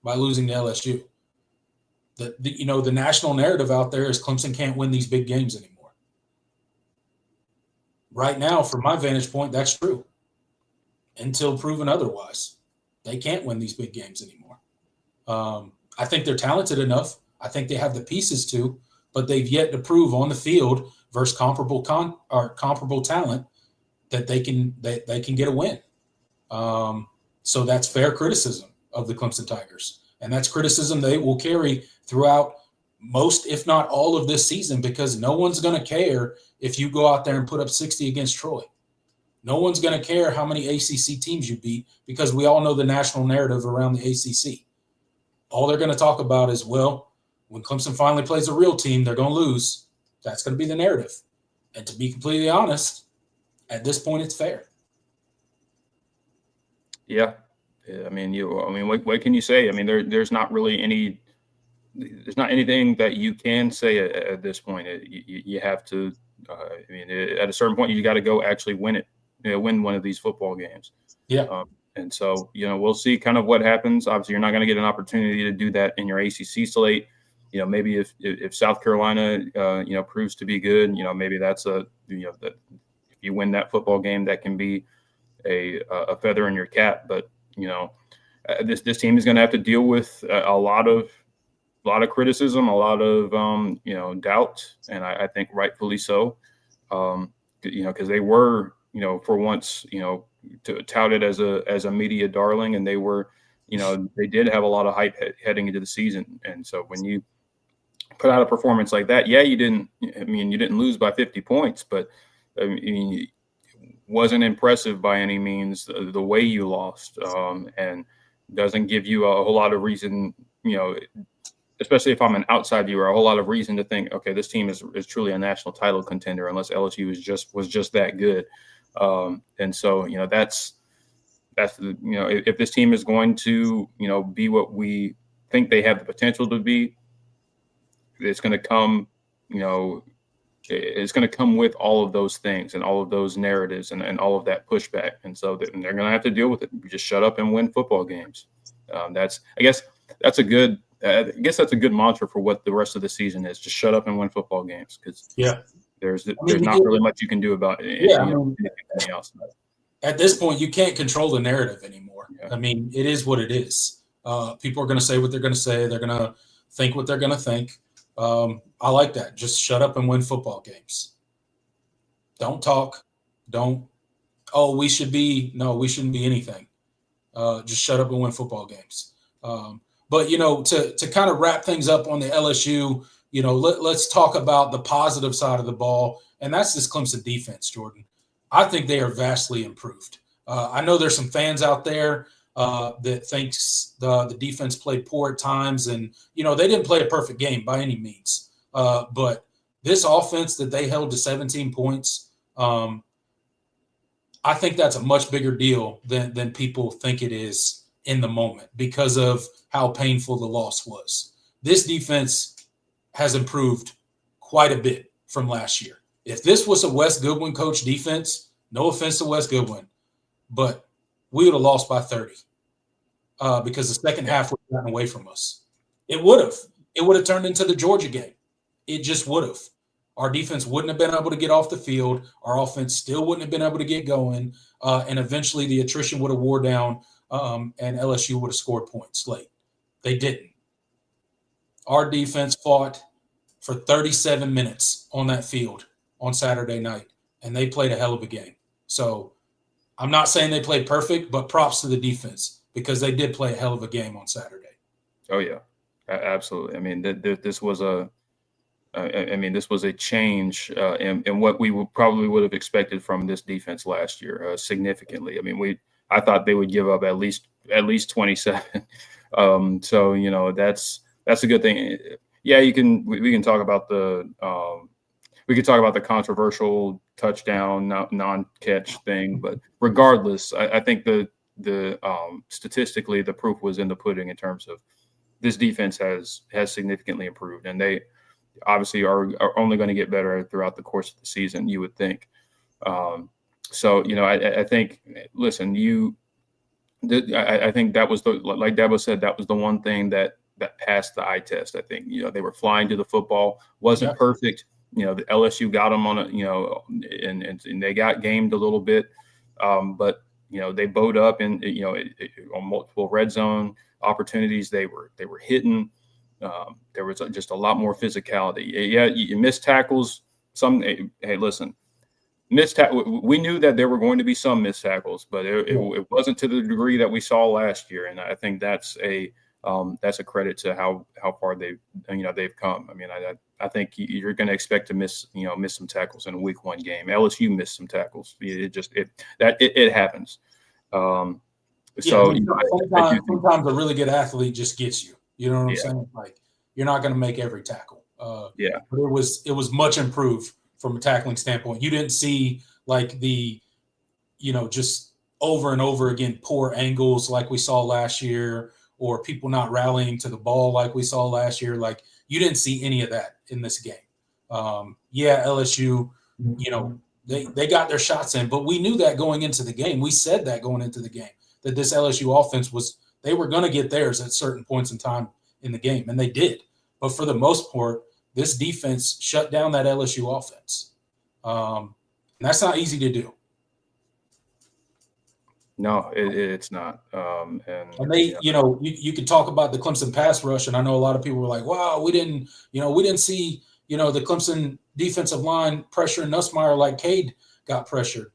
by losing to LSU. The national narrative out there is Clemson can't win these big games anymore. Right now, from my vantage point, that's true. Until proven otherwise, they can't win these big games anymore. I think they're talented enough. I think they have the pieces to, but they've yet to prove on the field versus comparable talent that they can get a win. So that's fair criticism of the Clemson Tigers, and that's criticism they will carry throughout most, if not all, of this season, because no one's going to care if you go out there and put up 60 against Troy. No one's going to care how many ACC teams you beat, because we all know the national narrative around the ACC. All they're going to talk about is, well, when Clemson finally plays a real team, they're going to lose. That's going to be the narrative. And to be completely honest, at this point, it's fair. Yeah. I mean, what can you say? I mean, there's not really there's not anything that you can say at this point. You have to, at a certain point, you got to go actually win it, win one of these football games. Yeah. And so, we'll see kind of what happens. Obviously, you're not going to get an opportunity to do that in your ACC slate. Maybe if South Carolina, proves to be good, maybe that's that if you win that football game, that can be a feather in your cap. But this team is going to have to deal with a lot of criticism, a lot of doubt, and I think rightfully so. Because they were for once touted as a media darling, and they were they did have a lot of hype heading into the season. And so when you put out a performance like that, you didn't lose by 50 points, but it wasn't impressive by any means the way you lost, and doesn't give you a whole lot of reason, especially if I'm an outside viewer, a whole lot of reason to think, okay, this team is truly a national title contender, unless LSU was just that good. And so, that's if this team is going to, be what we think they have the potential to be, it's going to come, it's going to come with all of those things and all of those narratives and all of that pushback. And so they're going to have to deal with it. You just shut up and win football games. I guess that's a good I guess that's a good mantra for what the rest of the season is. Just shut up and win football games, because there's not really much you can do about anything else. At this point, you can't control the narrative anymore. Yeah. I mean, it is what it is. People are going to say what they're going to say. They're going to think what they're going to think. I like that. Just shut up and win football games. Don't talk. We shouldn't be anything. Just shut up and win football games. But, to kind of wrap things up on the LSU, let's talk about the positive side of the ball, and that's this Clemson defense, Jordan. I think they are vastly improved. I know there's some fans out there that thinks the defense played poor at times, and, they didn't play a perfect game by any means. But this offense that they held to 17 points, I think that's a much bigger deal than people think it is in the moment because of how painful the loss was. This defense has improved quite a bit from last year. If this was a Wes Goodwin coach defense, no offense to Wes Goodwin, but we would have lost by 30 because the second half would have gotten away from us. It would have. It would have turned into the Georgia game. It just would have. Our defense wouldn't have been able to get off the field. Our offense still wouldn't have been able to get going. And eventually the attrition would have wore down and LSU would have scored points late. They didn't. Our defense fought for 37 minutes on that field on Saturday night, and they played a hell of a game. So I'm not saying they played perfect, but props to the defense because they did play a hell of a game on Saturday. Oh, yeah, absolutely. I mean, this was a change in what we probably would have expected from this defense last year significantly. I mean, I thought they would give up at least 27. So that's a good thing. Yeah, we can talk about the controversial touchdown non-catch thing, but regardless, I think the statistically the proof was in the pudding in terms of this defense has significantly improved, and they obviously are only going to get better throughout the course of the season, you would think. So, I think, listen, I think that was like Dabo said, that was the one thing that passed the eye test. I think, they were flying to the football, wasn't perfect. The LSU got them on and they got gamed a little bit. But, they bowed up and, on multiple red zone opportunities, they were hitting. There was just a lot more physicality. Yeah, you missed tackles. Hey, listen, we knew that there were going to be some missed tackles, but it wasn't to the degree that we saw last year. And I think that's a credit to how far they've come. I mean, I think you're going to expect to miss some tackles in a week 1 game. LSU missed some tackles. It happens. Sometimes a really good athlete just gets you. You know what I'm saying? Like, you're not going to make every tackle. But it was much improved from a tackling standpoint. You didn't see like the, just over and over again poor angles like we saw last year, or people not rallying to the ball like we saw last year. Like, you didn't see any of that in this game. LSU, they got their shots in, but we knew that going into the game. We said that going into the game, that this LSU offense they were going to get theirs at certain points in time in the game, and they did. But for the most part, this defense shut down that LSU offense. And that's not easy to do. No, it's not. And they, you could talk about the Clemson pass rush, and I know a lot of people were like, "Wow, we didn't see, the Clemson defensive line pressuring Nussmeier like Cade got pressured."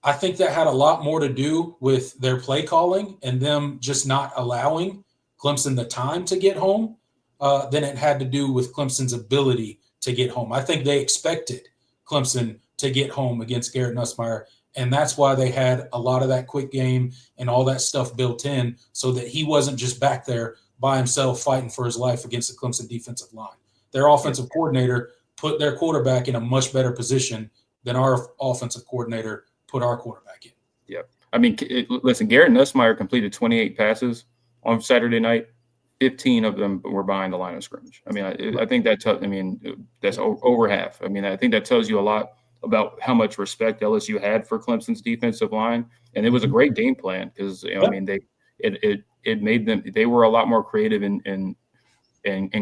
I think that had a lot more to do with their play calling and them just not allowing Clemson the time to get home than it had to do with Clemson's ability to get home. I think they expected Clemson to get home against Garrett Nussmeier, and that's why they had a lot of that quick game and all that stuff built in so that he wasn't just back there by himself fighting for his life against the Clemson defensive line. Their offensive coordinator put their quarterback in a much better position than our offensive coordinator put our quarterback in. Yep. I mean, listen, Garrett Nussmeier completed 28 passes on Saturday night. 15 of them were behind the line of scrimmage. I mean, I think that's over half. I mean, I think that tells you a lot about how much respect LSU had for Clemson's defensive line. And it was a great game plan because, I mean, it made them, they were a lot more creative in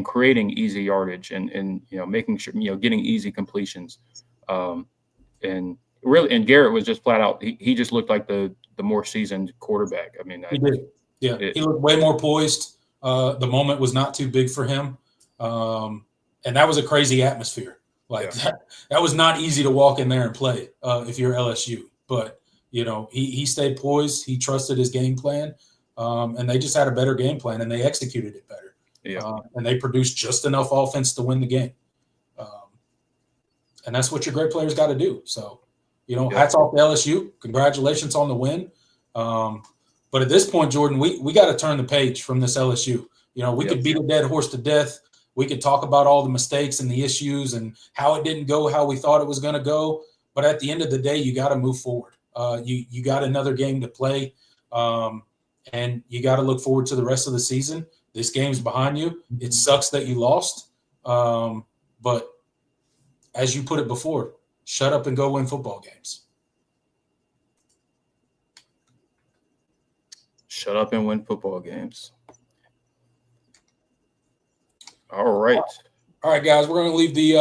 creating easy yardage and making sure, getting easy completions. And Garrett was just flat out, he just looked like the more seasoned quarterback. I mean, he did. Yeah, he looked way more poised. The moment was not too big for him. And that was a crazy atmosphere. That was not easy to walk in there and play if you're LSU. But, he stayed poised. He trusted his game plan. And they just had a better game plan, and they executed it better. Yeah. And they produced just enough offense to win the game. And that's what your great players got to do. So, hats off to LSU. Congratulations on the win. But at this point, Jordan, we got to turn the page from this LSU. We could beat a dead horse to death. We could talk about all the mistakes and the issues and how it didn't go how we thought it was going to go. But at the end of the day, you got to move forward. You got another game to play, and you got to look forward to the rest of the season. This game's behind you. It sucks that you lost, but as you put it before, shut up and go win football games. Shut up and win football games. All right. All right, guys, we're going to leave the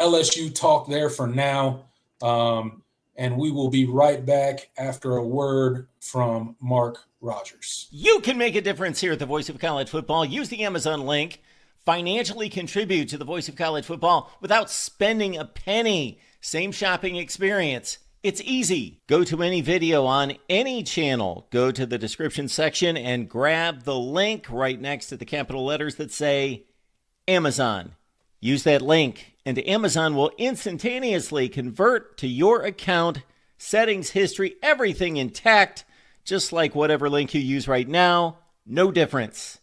LSU talk there for now, and we will be right back after a word from Mark Rogers. You can make a difference here at the Voice of College Football. Use the Amazon link. Financially contribute to the Voice of College Football without spending a penny. Same shopping experience. It's easy. Go to any video on any channel. Go to the description section and grab the link right next to the capital letters that say Amazon. Use that link, and Amazon will instantaneously convert to your account, settings, history, everything intact, just like whatever link you use right now. No difference.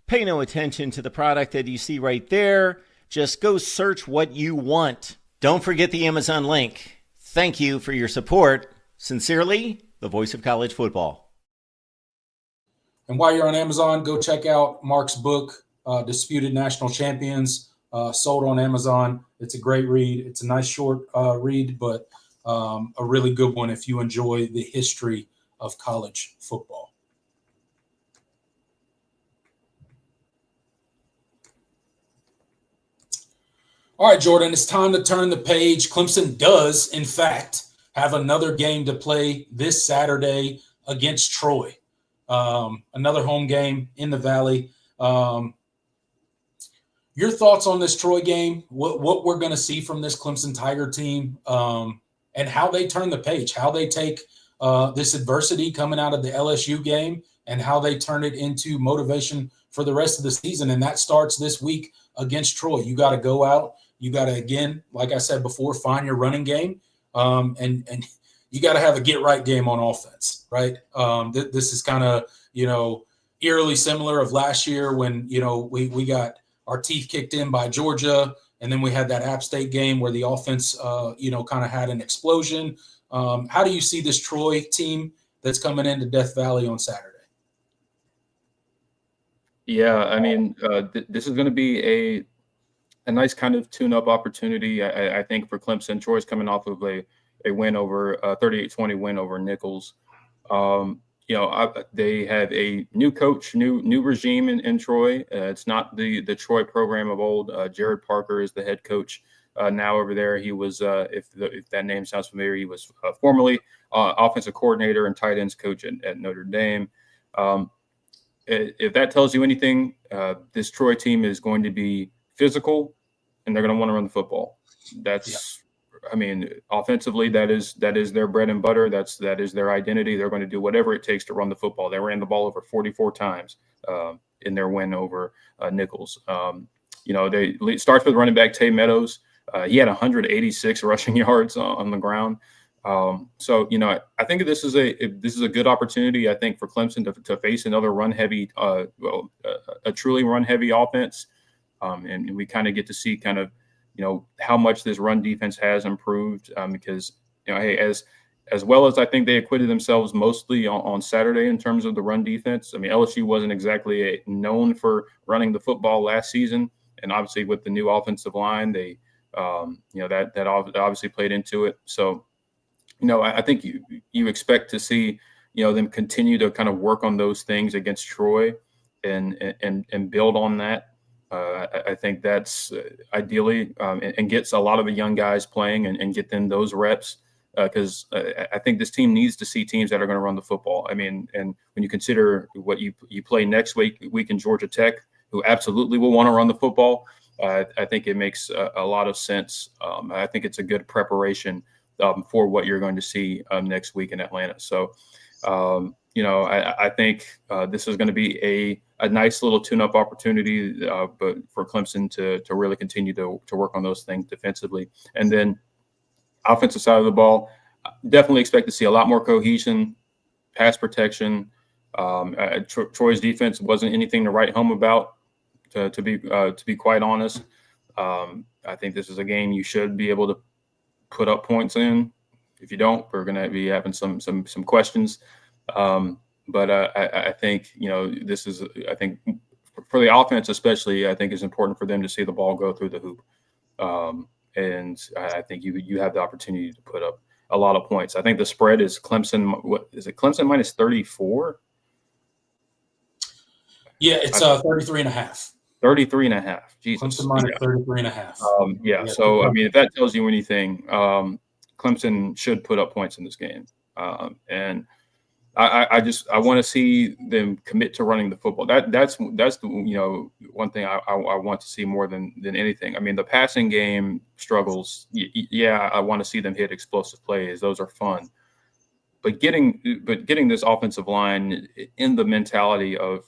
Pay no attention to the product that you see right there. Just go search what you want. Don't forget the Amazon link. Thank you for your support. Sincerely, the Voice of College Football. And while you're on Amazon, go check out Mark's book, Disputed National Champions, sold on Amazon. It's a great read. It's a nice short read, but a really good one if you enjoy the history of college football. All right, Jordan, it's time to turn the page. Clemson does, in fact, have another game to play this Saturday against Troy. Another home game in the Valley. Your thoughts on this Troy game, what we're going to see from this Clemson Tiger team, and how they turn the page, how they take this adversity coming out of the LSU game and how they turn it into motivation for the rest of the season. And that starts this week against Troy. You got to go out. You got to, again, like I said before, find your running game, and you got to have a get-right game on offense, right? This is kind of, eerily similar of last year when, we got our teeth kicked in by Georgia, and then we had that App State game where the offense, kind of had an explosion. How do you see this Troy team that's coming into Death Valley on Saturday? Yeah, I mean, this is going to be a nice kind of tune-up opportunity, I think, for Clemson. Troy's coming off of a win over 38-20 win over Nichols. They have a new coach, new regime in Troy. It's not the Troy program of old. Jared Parker is the head coach now over there. He was, if that name sounds familiar, he was formerly offensive coordinator and tight ends coach at Notre Dame. If that tells you anything, this Troy team is going to be physical, and they're going to want to run the football. I mean, offensively, that is their bread and butter. That is their identity. They're going to do whatever it takes to run the football. They ran the ball over 44 times in their win over Nichols. It starts with running back Tay Meadows. He had 186 rushing yards on the ground. I think this is a good opportunity, I think, for Clemson to face another run-heavy, a truly run-heavy offense. And we kind of get to see how much this run defense has improved, because, hey, as well as I think they acquitted themselves mostly on Saturday in terms of the run defense. I mean, LSU wasn't exactly known for running the football last season. And obviously with the new offensive line, they, that obviously played into it. So, I think you expect to see them continue to kind of work on those things against Troy and build on that. I think that's ideally and gets a lot of the young guys playing and get them those reps because I think this team needs to see teams that are going to run the football. I mean, and when you consider what you play next week in Georgia Tech, who absolutely will want to run the football, I think it makes a lot of sense. I think it's a good preparation for what you're going to see next week in Atlanta. So, I think this is going to be a nice little tune-up opportunity, but for Clemson to really continue to work on those things defensively. And then offensive side of the ball, definitely expect to see a lot more cohesion, pass protection. Troy's defense wasn't anything to write home about, to be quite honest. I think this is a game you should be able to put up points in. If you don't, we're going to be having some questions. But I think, this is, I think for the offense, especially, I think it's important for them to see the ball go through the hoop. And I think you have the opportunity to put up a lot of points. I think the spread is Clemson. What is it? Clemson minus 34. Yeah, it's 33.5. 33.5. Jesus. Clemson minus 33.5. Yeah. So, I mean, if that tells you anything, Clemson should put up points in this game. And I want to see them commit to running the football. That's the one thing I want to see more than anything. I mean, the passing game struggles. Yeah, I want to see them hit explosive plays. Those are fun. But getting this offensive line in the mentality of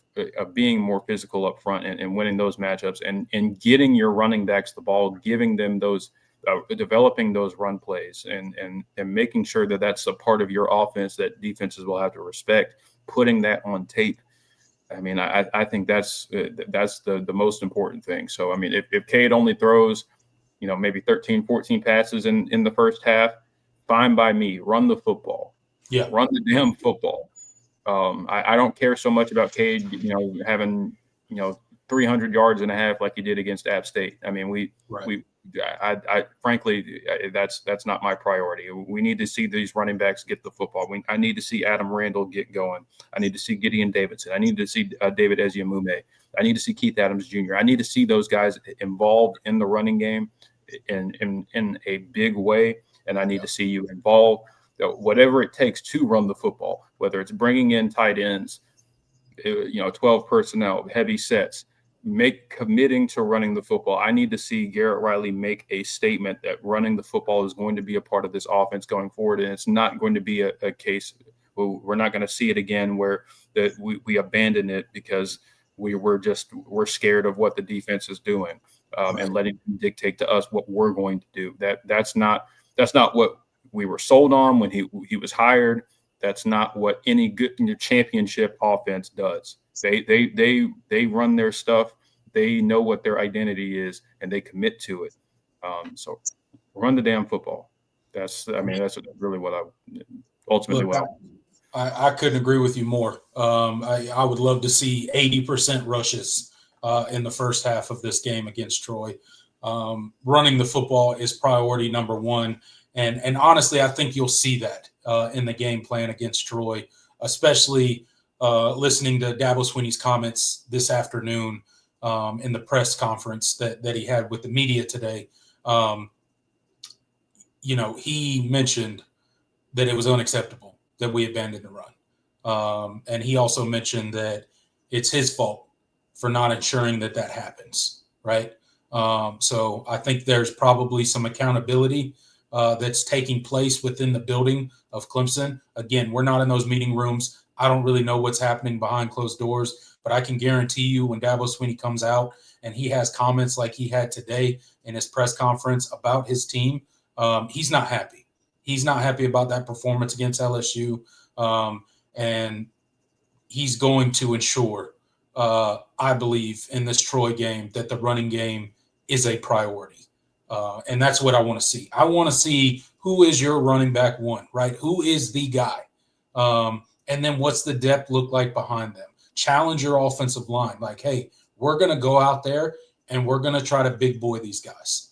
being more physical up front and winning those matchups and getting your running backs the ball, giving them those developing those run plays and making sure that that's a part of your offense that defenses will have to respect, putting that on tape. I mean, I think that's the most important thing. So, I mean, if Cade only throws, maybe 13, 14 passes in the first half, fine by me. Run the football. Yeah. Run the damn football. I don't care so much about Cade, having, 300 yards and a half like he did against App State. I mean, I frankly, that's not my priority. We need to see these running backs get the football. I need to see Adam Randall get going. I need to see Gideon Davidson. I need to see David Eziamume. I need to see Keith Adams Jr. I need to see those guys involved in the running game in a big way. And I need to see you involved, whatever it takes to run the football, whether it's bringing in tight ends, 12 personnel, heavy sets, committing to running the football. I need to see Garrett Riley make a statement that running the football is going to be a part of this offense going forward. And it's not going to be a case where we're not going to see it again where we abandon it because we're scared of what the defense is doing and letting them dictate to us what we're going to do. That's not what we were sold on when he was hired. That's not what any good championship offense does. They run their stuff. They know what their identity is, and they commit to it. So run the damn football. That's really what I couldn't agree with you more. I would love to see 80% rushes in the first half of this game against Troy. Running the football is priority number one. And honestly, I think you'll see that in the game plan against Troy, especially listening to Dabo Swinney's comments this afternoon in the press conference that he had with the media today. He mentioned that it was unacceptable that we abandoned the run. And he also mentioned that it's his fault for not ensuring that happens, right? So I think there's probably some accountability that's taking place within the building of Clemson. Again, we're not in those meeting rooms. I don't really know what's happening behind closed doors, but I can guarantee you when Dabo Swinney comes out and he has comments like he had today in his press conference about his team, he's not happy. He's not happy about that performance against LSU. And he's going to ensure, I believe, in this Troy game that the running game is a priority. And that's what I want to see. I want to see who is your running back one, right? Who is the guy? And then what's the depth look like behind them? Challenge your offensive line. Like, hey, we're going to go out there and we're going to try to big boy these guys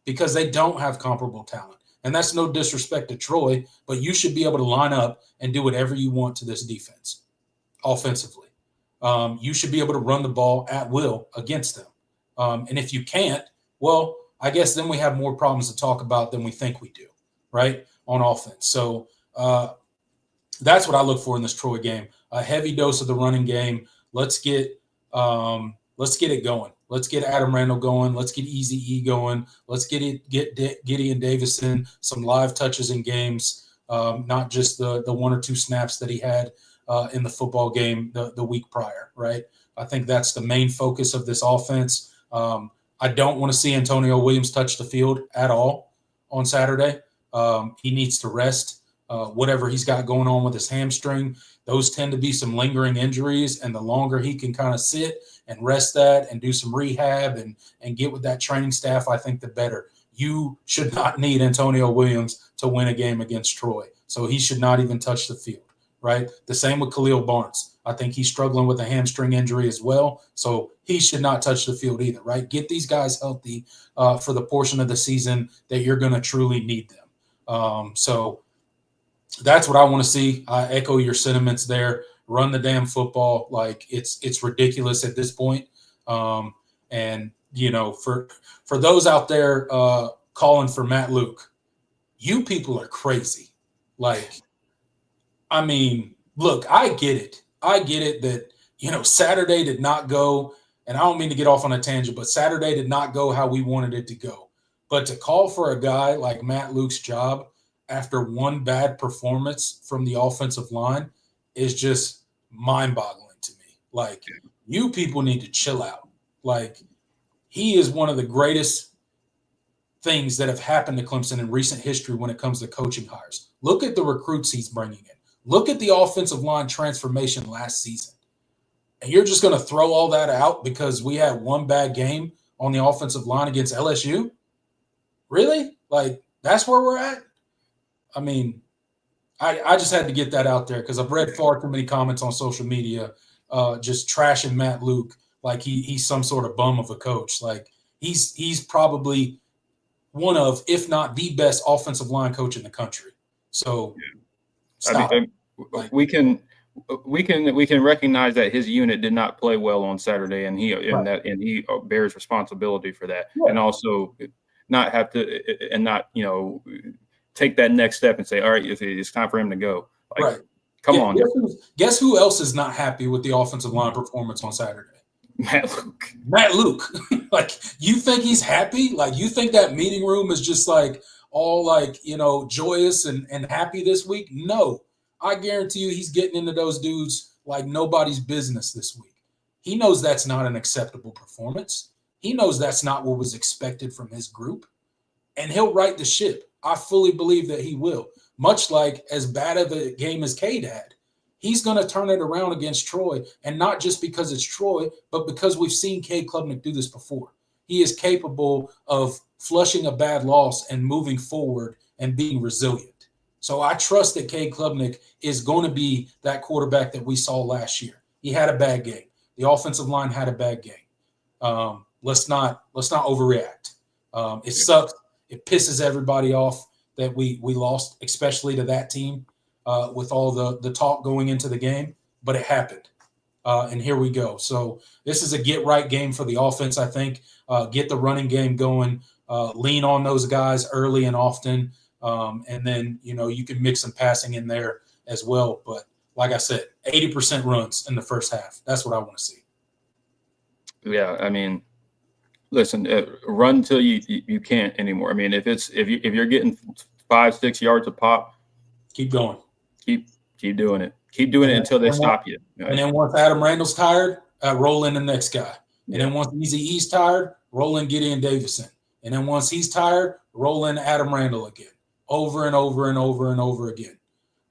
because they don't have comparable talent. And that's no disrespect to Troy, but you should be able to line up and do whatever you want to this defense offensively. You should be able to run the ball at will against them. And if you can't, well, I guess then we have more problems to talk about than we think we do, right, on offense. So that's what I look for in this Troy game. A heavy dose of the running game. Let's get it going. Let's get Adam Randall going. Let's get Easy E going. Let's get Gideon Davison some live touches in games, not just the one or two snaps that he had in the football game the week prior, right? I think that's the main focus of this offense. I don't want to see Antonio Williams touch the field at all on Saturday. He needs to rest. Whatever he's got going on with his hamstring, those tend to be some lingering injuries, and the longer he can kind of sit and rest that and do some rehab and get with that training staff, I think the better. You should not need Antonio Williams to win a game against Troy, so he should not even touch the field, right? The same with Khalil Barnes. I think he's struggling with a hamstring injury as well, so he should not touch the field either, right? Get these guys healthy for the portion of the season that you're going to truly need them. So that's what I want to see. I echo your sentiments there. Run the damn football. Like it's ridiculous at this point. And you know, for those out there calling for Matt Luke, you people are crazy. Like, I mean, look, I get it. I get it that, you know, Saturday did not go, and I don't mean to get off on a tangent, but Saturday did not go how we wanted it to go. But to call for a guy like Matt Luke's job after one bad performance from the offensive line is just mind-boggling to me. Like, you people need to chill out. Like, he is one of the greatest things that have happened to Clemson in recent history when it comes to coaching hires. Look at the recruits he's bringing in. Look at the offensive line transformation last season. And you're just going to throw all that out because we had one bad game on the offensive line against LSU? Really? Like, that's where we're at? I mean, I just had to get that out there because I've read far too many comments on social media just trashing Matt Luke like he's some sort of bum of a coach. Like, he's probably one of, if not the best offensive line coach in the country. So stop. I mean, we can recognize that his unit did not play well on Saturday, and he bears responsibility for that, and also not have to and not, you know, take that next step and say, all right, it's time for him to go. Like, come on. Guess who else is not happy with the offensive line performance on Saturday? Matt Luke. Like, you think he's happy? Like, you think that meeting room is just like all like, you know, joyous and happy this week? No. I guarantee you he's getting into those dudes like nobody's business this week. He knows that's not an acceptable performance. He knows that's not what was expected from his group. And he'll right the ship. I fully believe that he will. Much like as bad of a game as Cade had. He's going to turn it around against Troy, and not just because it's Troy, but because we've seen Cade Klubnik do this before. He is capable of flushing a bad loss and moving forward and being resilient. So I trust that Cade Klubnik is going to be that quarterback that we saw last year. He had a bad game. The offensive line had a bad game. Let's not overreact. It sucks. It pisses everybody off that we lost, especially to that team. With all the talk going into the game, but it happened. And here we go. So this is a get-right game for the offense, I think. Get the running game going, lean on those guys early and often, and then, you know, you can mix some passing in there as well. But like I said, 80% runs in the first half. That's what I want to see. Yeah, I mean, listen, run till you can't anymore. I mean, if you're getting 5-6 yards a pop, keep going. Keep doing it. Keep doing it until they stop you. Right? And then once Adam Randall's tired, roll in the next guy. And then once Easy E's tired, roll in Gideon Davison. And then once he's tired, roll in Adam Randall again, over and over and over and over again.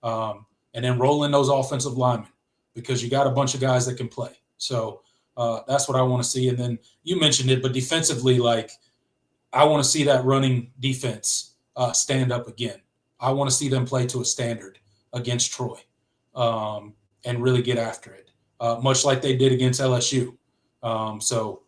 And then roll in those offensive linemen because you got a bunch of guys that can play. So that's what I want to see. And then you mentioned it, but defensively, like, I want to see that running defense stand up again. I want to see them play to a standard against Troy and really get after it, much like they did against LSU. So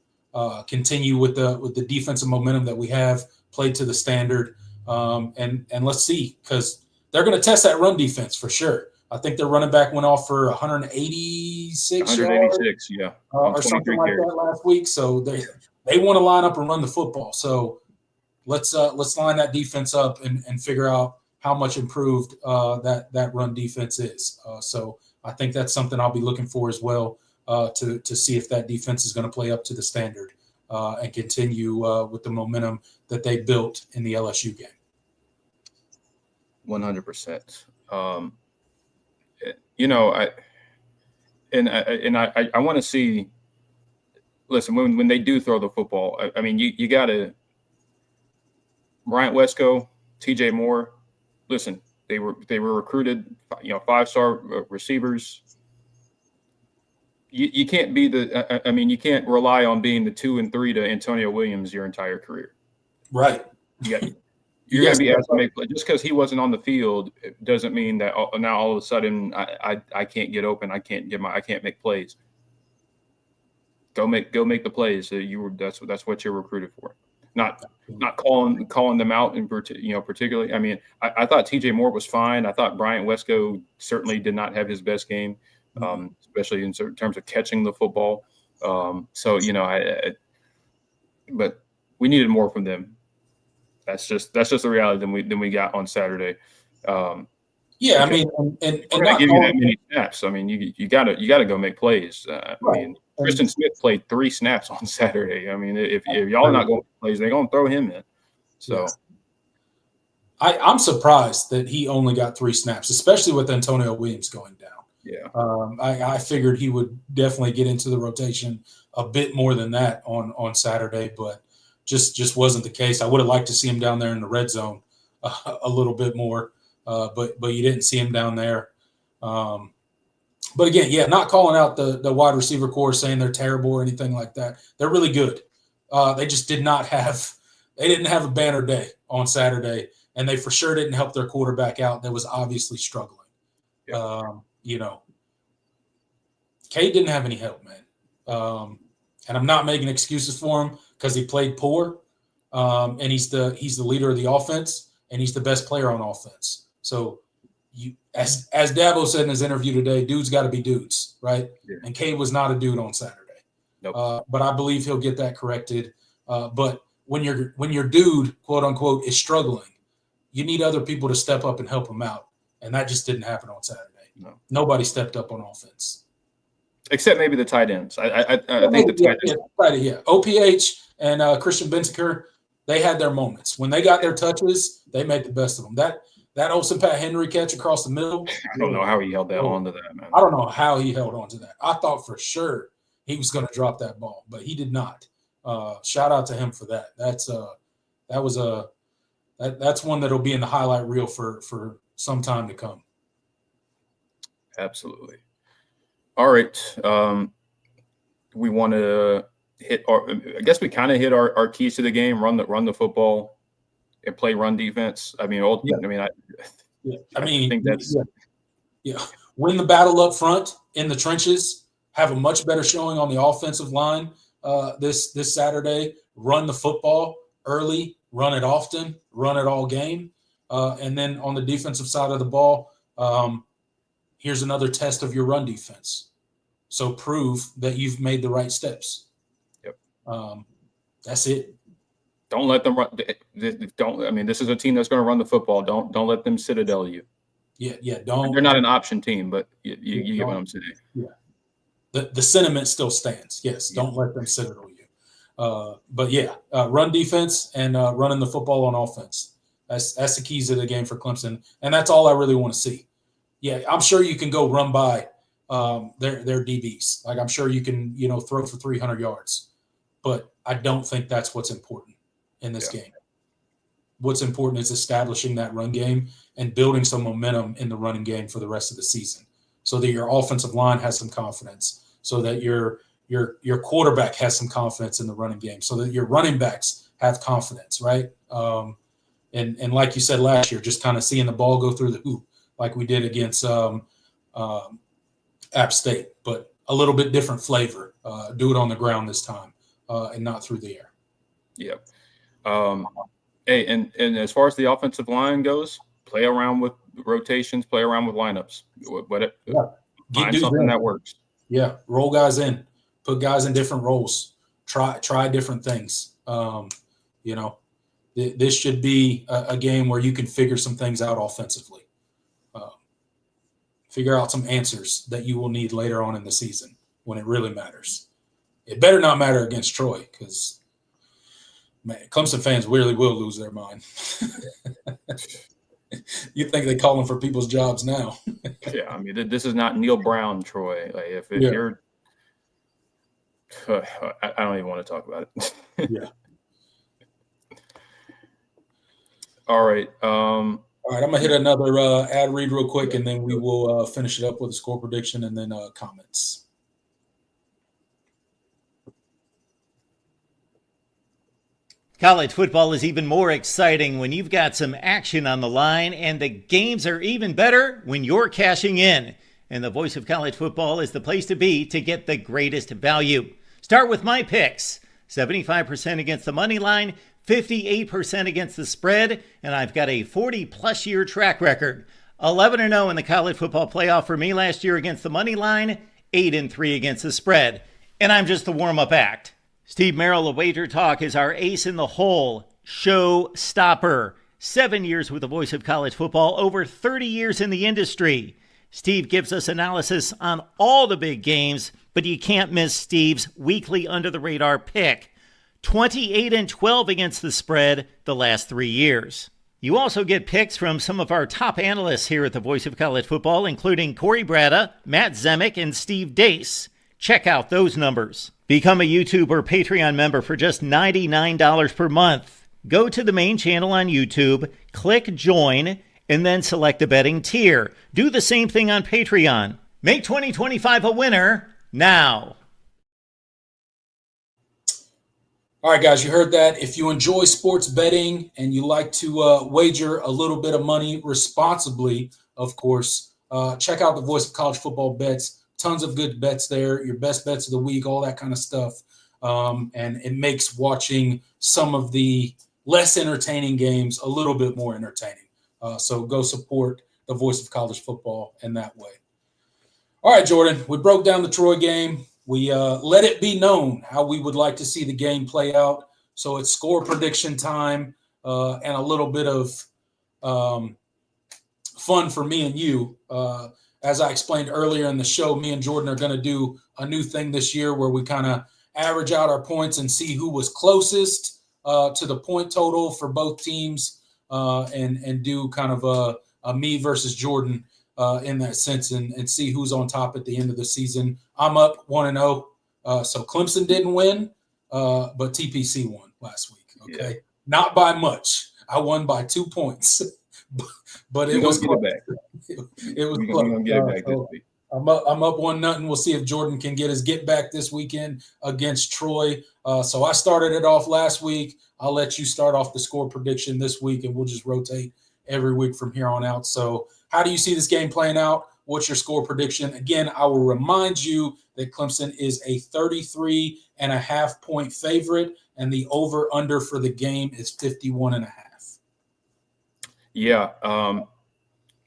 continue with the defensive momentum that we have, play to the standard, and let's see, because they're going to test that run defense for sure. I think their running back went off for 186 186, yeah, or something like that last week. So they want to line up and run the football. So let's line that defense up and figure out how much improved that run defense is. So I think that's something I'll be looking for as well, to see if that defense is going to play up to the standard and continue with the momentum that they built in the LSU game. 100%. I want to see. Listen, when they do throw the football, I mean, you got to Bryant Wesco, TJ Moore. Listen, they were recruited, 5-star receivers. You can't be you can't rely on being the 2 and 3 to Antonio Williams your entire career. Right. You're going to be asked to make play. Just because he wasn't on the field, it doesn't mean that now all of a sudden I can't get open. I can't make plays. Go make the plays. That's what you're recruited for. Not calling them out in particularly. I mean, I thought TJ Moore was fine. I thought Bryant Wesco certainly did not have his best game, especially in terms of catching the football. But we needed more from them. That's just the reality than we got on Saturday. I mean, and we're not giving you that many snaps. I mean, you gotta go make plays. I mean, Kristen Smith played 3 snaps on Saturday. I mean, if y'all are not going to plays, they're going to throw him in. So, I'm surprised that he only got 3 snaps, especially with Antonio Williams going down. Yeah, I figured he would definitely get into the rotation a bit more than that on Saturday, but just wasn't the case. I would have liked to see him down there in the red zone a little bit more, but you didn't see him down there. But again, not calling out the wide receiver core, saying they're terrible or anything like that. They're really good. They just didn't have a banner day on Saturday, and they for sure didn't help their quarterback out that was obviously struggling. Yeah. Cade didn't have any help, man. And I'm not making excuses for him because he played poor, and he's the leader of the offense, and he's the best player on offense. So as Dabo said in his interview today, dudes got to be dudes, right? Yeah. And Cade was not a dude on Saturday. Nope. But I believe he'll get that corrected. But when your dude, quote unquote, is struggling, you need other people to step up and help him out, and that just didn't happen on Saturday. No. Nobody stepped up on offense. Except maybe the tight ends. I think the tight ends. Yeah. OPH and Christian Bentaker, they had their moments. When they got their touches, they made the best of them. That Olsen Pat Henry catch across the middle. I don't know how he held that onto that, man. I don't know how he held on to that. I thought for sure he was going to drop that ball, but he did not. Shout out to him for that. That's one that'll be in the highlight reel for some time to come. Absolutely. All right. We want to hit I guess we kind of hit our keys to the game, run the football and play run defense. I mean, I think that's win the battle up front in the trenches, have a much better showing on the offensive line this Saturday, run the football early, run it often, run it all game. And then on the defensive side of the ball, here's another test of your run defense. So prove that you've made the right steps. Yep. That's it. Don't let them run. This is a team that's going to run the football. Don't let them citadel you. Yeah. Don't. They're not an option team, but you get what I'm saying. Yeah. The sentiment still stands. Yes. Don't let them citadel you. Run defense and running the football on offense. That's the keys of the game for Clemson, and that's all I really want to see. Yeah, I'm sure you can go run by their DBs. Like I'm sure you can, throw for 300 yards, but I don't think that's what's important in this game. What's important is establishing that run game and building some momentum in the running game for the rest of the season, so that your offensive line has some confidence, so that your quarterback has some confidence in the running game, so that your running backs have confidence, right? And like you said last year, just kind of seeing the ball go through the hoop like we did against App State, but a little bit different flavor. Do it on the ground this time and not through the air. Yep. Hey, and as far as the offensive line goes, play around with rotations, play around with lineups. Find something that works. Yeah, roll guys in, put guys in different roles, try different things. This should be a game where you can figure some things out offensively. Figure out some answers that you will need later on in the season when it really matters. It better not matter against Troy because, man, Clemson fans really will lose their mind. You think they calling for people's jobs now? Yeah, I mean, this is not Neil Brown, Troy. Like if you're, I don't even want to talk about it. Yeah. All right. All right, I'm gonna hit another ad read real quick, and then we will finish it up with a score prediction and then comments. College football is even more exciting when you've got some action on the line, and the games are even better when you're cashing in. And the Voice of College Football is the place to be to get the greatest value. Start with my picks. 75% against the money line, 58% against the spread, and I've got a 40-plus year track record. 11-0 in the college football playoff for me last year against the money line, 8-3 against the spread. And I'm just the warm-up act. Steve Merrill of Wager Talk is our ace in the hole, show stopper. 7 years with the Voice of College Football, over 30 years in the industry. Steve gives us analysis on all the big games, but you can't miss Steve's weekly under-the-radar pick. 28-12 against the spread the last 3 years. You also get picks from some of our top analysts here at the Voice of College Football, including Corey Bratta, Matt Zemek, and Steve Dace. Check out those numbers. Become a YouTube or Patreon member for just $99 per month. Go to the main channel on YouTube, click join, and then select a betting tier. Do the same thing on Patreon. Make 2025 a winner now. All right, guys, you heard that. If you enjoy sports betting and you like to wager a little bit of money responsibly, of course, check out the Voice of College Football Bets. Tons of good bets there, your best bets of the week, all that kind of stuff. And it makes watching some of the less entertaining games a little bit more entertaining. So go support the Voice of College Football in that way. All right, Jordan, we broke down the Troy game. We let it be known how we would like to see the game play out. So it's score prediction time and a little bit of fun for me and you. As I explained earlier in the show, me and Jordan are going to do a new thing this year where we kind of average out our points and see who was closest to the point total for both teams and do kind of a me versus Jordan in that sense and see who's on top at the end of the season. I'm up 1-0. So Clemson didn't win, but TPC won last week. Okay. Yeah. Not by much. I won by 2 points, but it was close. It was close. I'm up 1-0. We'll see if Jordan can get his get back this weekend against Troy. So I started it off last week. I'll let you start off the score prediction this week, and we'll just rotate every week from here on out. So how do you see this game playing out? What's your score prediction? Again, I will remind you that Clemson is a 33.5 point favorite, and the over-under for the game is 51.5. Yeah,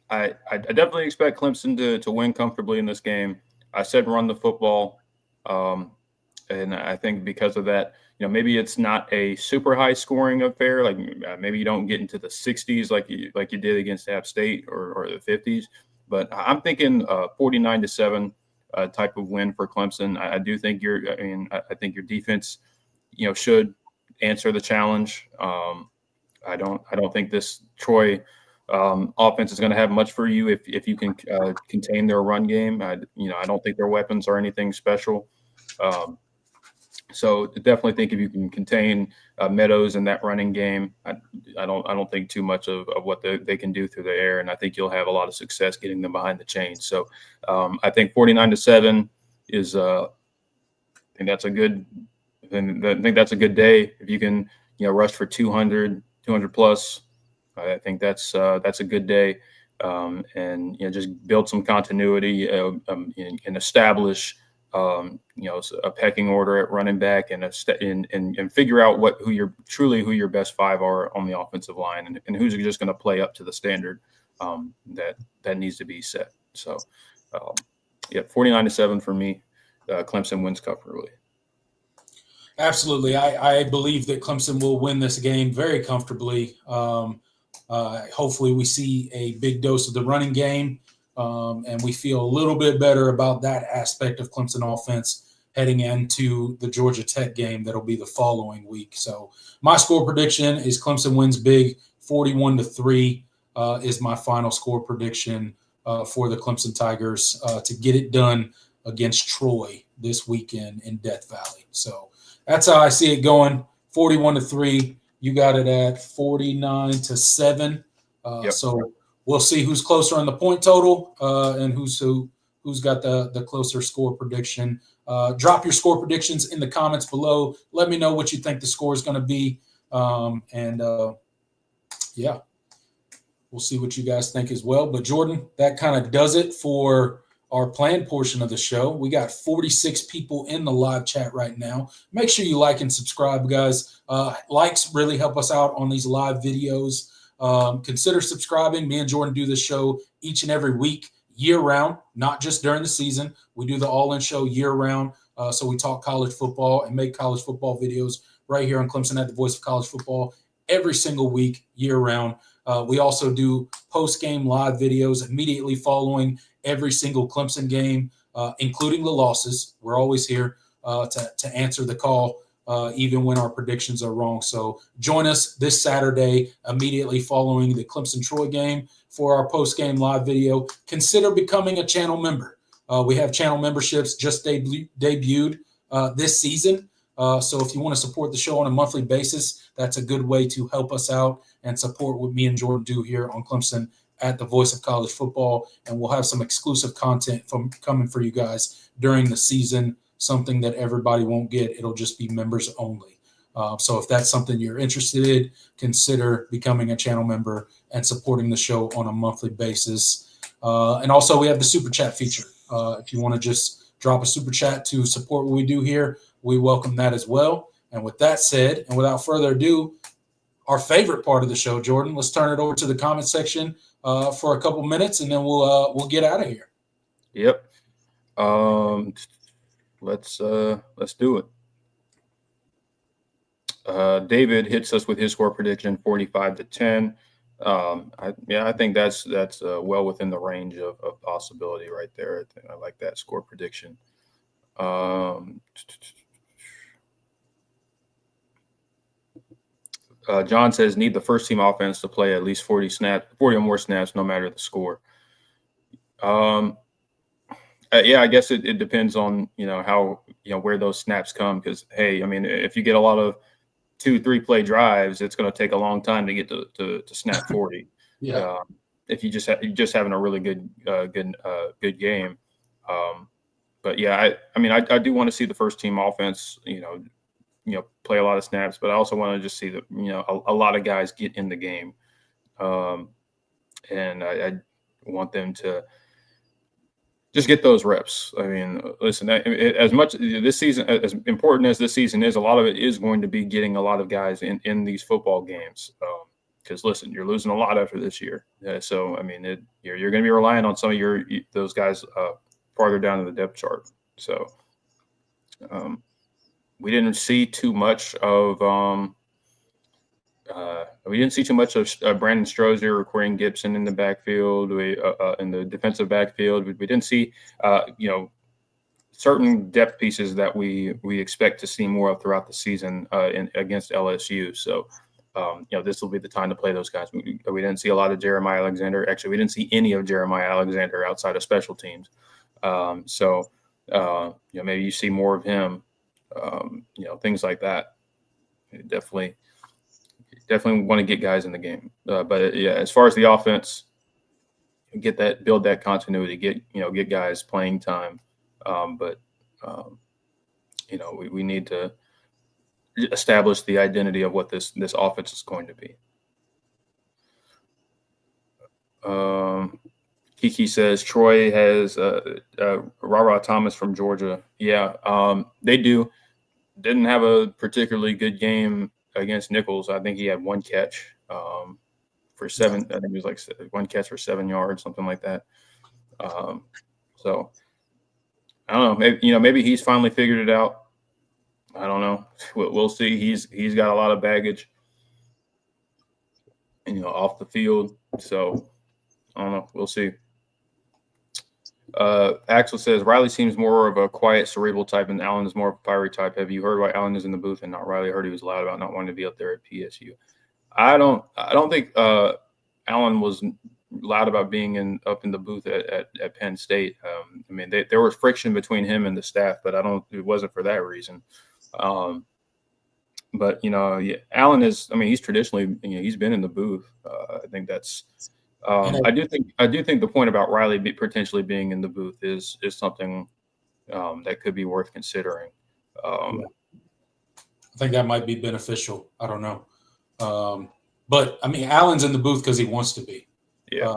I definitely expect Clemson to win comfortably in this game. I said run the football, and I think because of that, maybe it's not a super high scoring affair. Like maybe you don't get into the 60s like you did against App State or the 50s. But I'm thinking 49-7 type of win for Clemson. I do think I think your defense, should answer the challenge. I don't think this Troy offense is going to have much for you if you can contain their run game. I don't think their weapons are anything special. So definitely think if you can contain Meadows in that running game, I don't think too much of what they can do through the air, and I think you'll have a lot of success getting them behind the chains. So I think 49-7 is I think that's a good day if you can rush for 200 plus. I think that's a good day, and just build some continuity and establish a pecking order at running back and figure out who your best five are on the offensive line and who's just going to play up to the standard that needs to be set. So, 49-7 for me. Clemson wins comfortably. Absolutely. I believe that Clemson will win this game very comfortably. Hopefully we see a big dose of the running game, and we feel a little bit better about that aspect of Clemson offense heading into the Georgia Tech game that'll be the following week. So my score prediction is Clemson wins big, 41-3 is my final score prediction for the Clemson Tigers to get it done against Troy this weekend in Death Valley. So that's how I see it going. 41-3. You got it at 49-7. Yep. So we'll see who's closer on the point total and who's got the closer score prediction. Drop your score predictions in the comments below. Let me know what you think the score is going to be. Yeah, we'll see what you guys think as well. But Jordan, that kind of does it for our planned portion of the show. We got 46 people in the live chat right now. Make sure you like and subscribe, guys. Likes really help us out on these live videos. Consider subscribing. Me and Jordan do this show each and every week, year-round, not just during the season. We do the All-In Show year-round. So we talk college football and make college football videos right here on Clemson at the Voice of College Football every single week, year-round. We also do post-game live videos immediately following every single Clemson game, including the losses. We're always here to answer the call, even when our predictions are wrong. So join us this Saturday immediately following the Clemson-Troy game for our post-game live video. Consider becoming a channel member. We have channel memberships just debuted this season. So if you want to support the show on a monthly basis, that's a good way to help us out and support what me and Jordan do here on Clemson at the Voice of College Football. And we'll have some exclusive content coming for you guys during the season, something that everybody won't get. It'll just be members only. So if that's something you're interested in, consider becoming a channel member and supporting the show on a monthly basis. And also we have the Super Chat feature. If you want to just drop a Super Chat to support what we do here, we welcome that as well. And with that said, and without further ado, our favorite part of the show, Jordan, let's turn it over to the comment section for a couple minutes, and then we'll get out of here. Yep. Let's do it. David hits us with his score prediction, 45-10. I think that's well within the range of possibility right there. I like that score prediction. John says need the first team offense to play at least 40 or more snaps, no matter the score. I guess it depends on how where those snaps come, because hey, I mean, if you get a lot of 2-3 play drives, it's going to take a long time to get to snap 40. Yeah. If you just having a really good game. But yeah, I do want to see the first team offense, play a lot of snaps, but I also want to just see a lot of guys get in the game. And I want them to just get those reps. I mean, listen, as much this season, as important as this season is, a lot of it is going to be getting a lot of guys in these football games. Because listen, you're losing a lot after this year. So, I mean, you're going to be relying on some of those guys farther down in the depth chart. So, we didn't see too much of Brandon Strozier or Quarian Gibson in the backfield. In the defensive backfield, we didn't see certain depth pieces that we expect to see more of throughout the season against LSU. So this will be the time to play those guys. We didn't see a lot of Jeremiah Alexander. Actually, we didn't see any of Jeremiah Alexander outside of special teams. Maybe you see more of him. Things like that. Definitely want to get guys in the game. But as far as the offense, build that continuity, get guys playing time. We need to establish the identity of what this offense is going to be. Kiki says Troy has Rara Thomas from Georgia. Yeah, they do. Didn't have a particularly good game against Nichols. I think he had one catch for 7. I think it was like one catch for 7 yards, something like that. So I don't know. Maybe he's finally figured it out. I don't know. We'll see. He's got a lot of baggage, off the field. So I don't know. We'll see. Axel says Riley seems more of a quiet, cerebral type, and Allen is more of a fiery type. Have you heard why Allen is in the booth and not Riley? I heard he was loud about not wanting to be up there at PSU. I don't think Allen was loud about being up in the booth at Penn State. I mean, there was friction between him and the staff, but it wasn't for that reason. But Allen is. I mean, he's traditionally, he's been in the booth. I think that's. I do think the point about Riley potentially being in the booth is something that could be worth considering. I think that might be beneficial. I don't know. But I mean, Allen's in the booth because he wants to be. Yeah.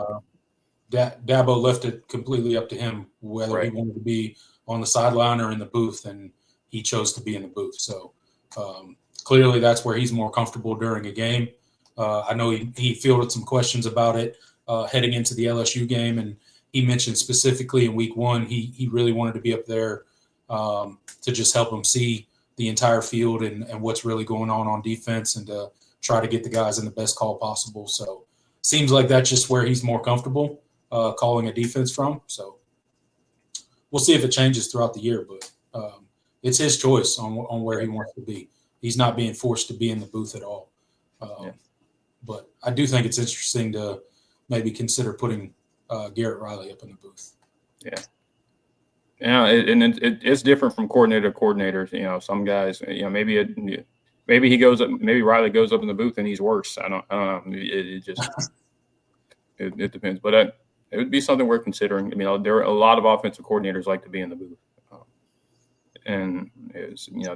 Dabo left it completely up to him whether he wanted to be on the sideline or in the booth, and he chose to be in the booth. So clearly that's where he's more comfortable during a game. I know he fielded some questions about it heading into the LSU game, and he mentioned specifically in week 1 he really wanted to be up there to just help him see the entire field and what's really going on defense, and to try to get the guys in the best call possible. So seems like that's just where he's more comfortable calling a defense from. So we'll see if it changes throughout the year, but it's his choice on where he wants to be. He's not being forced to be in the booth at all. But I do think it's interesting to maybe consider putting Garrett Riley up in the booth. Yeah. Yeah, it's different from coordinator to coordinator. Some guys, maybe he goes up, maybe Riley goes up in the booth and he's worse. I don't know. It just it depends, but it would be something worth considering. I mean, there are a lot of offensive coordinators like to be in the booth, and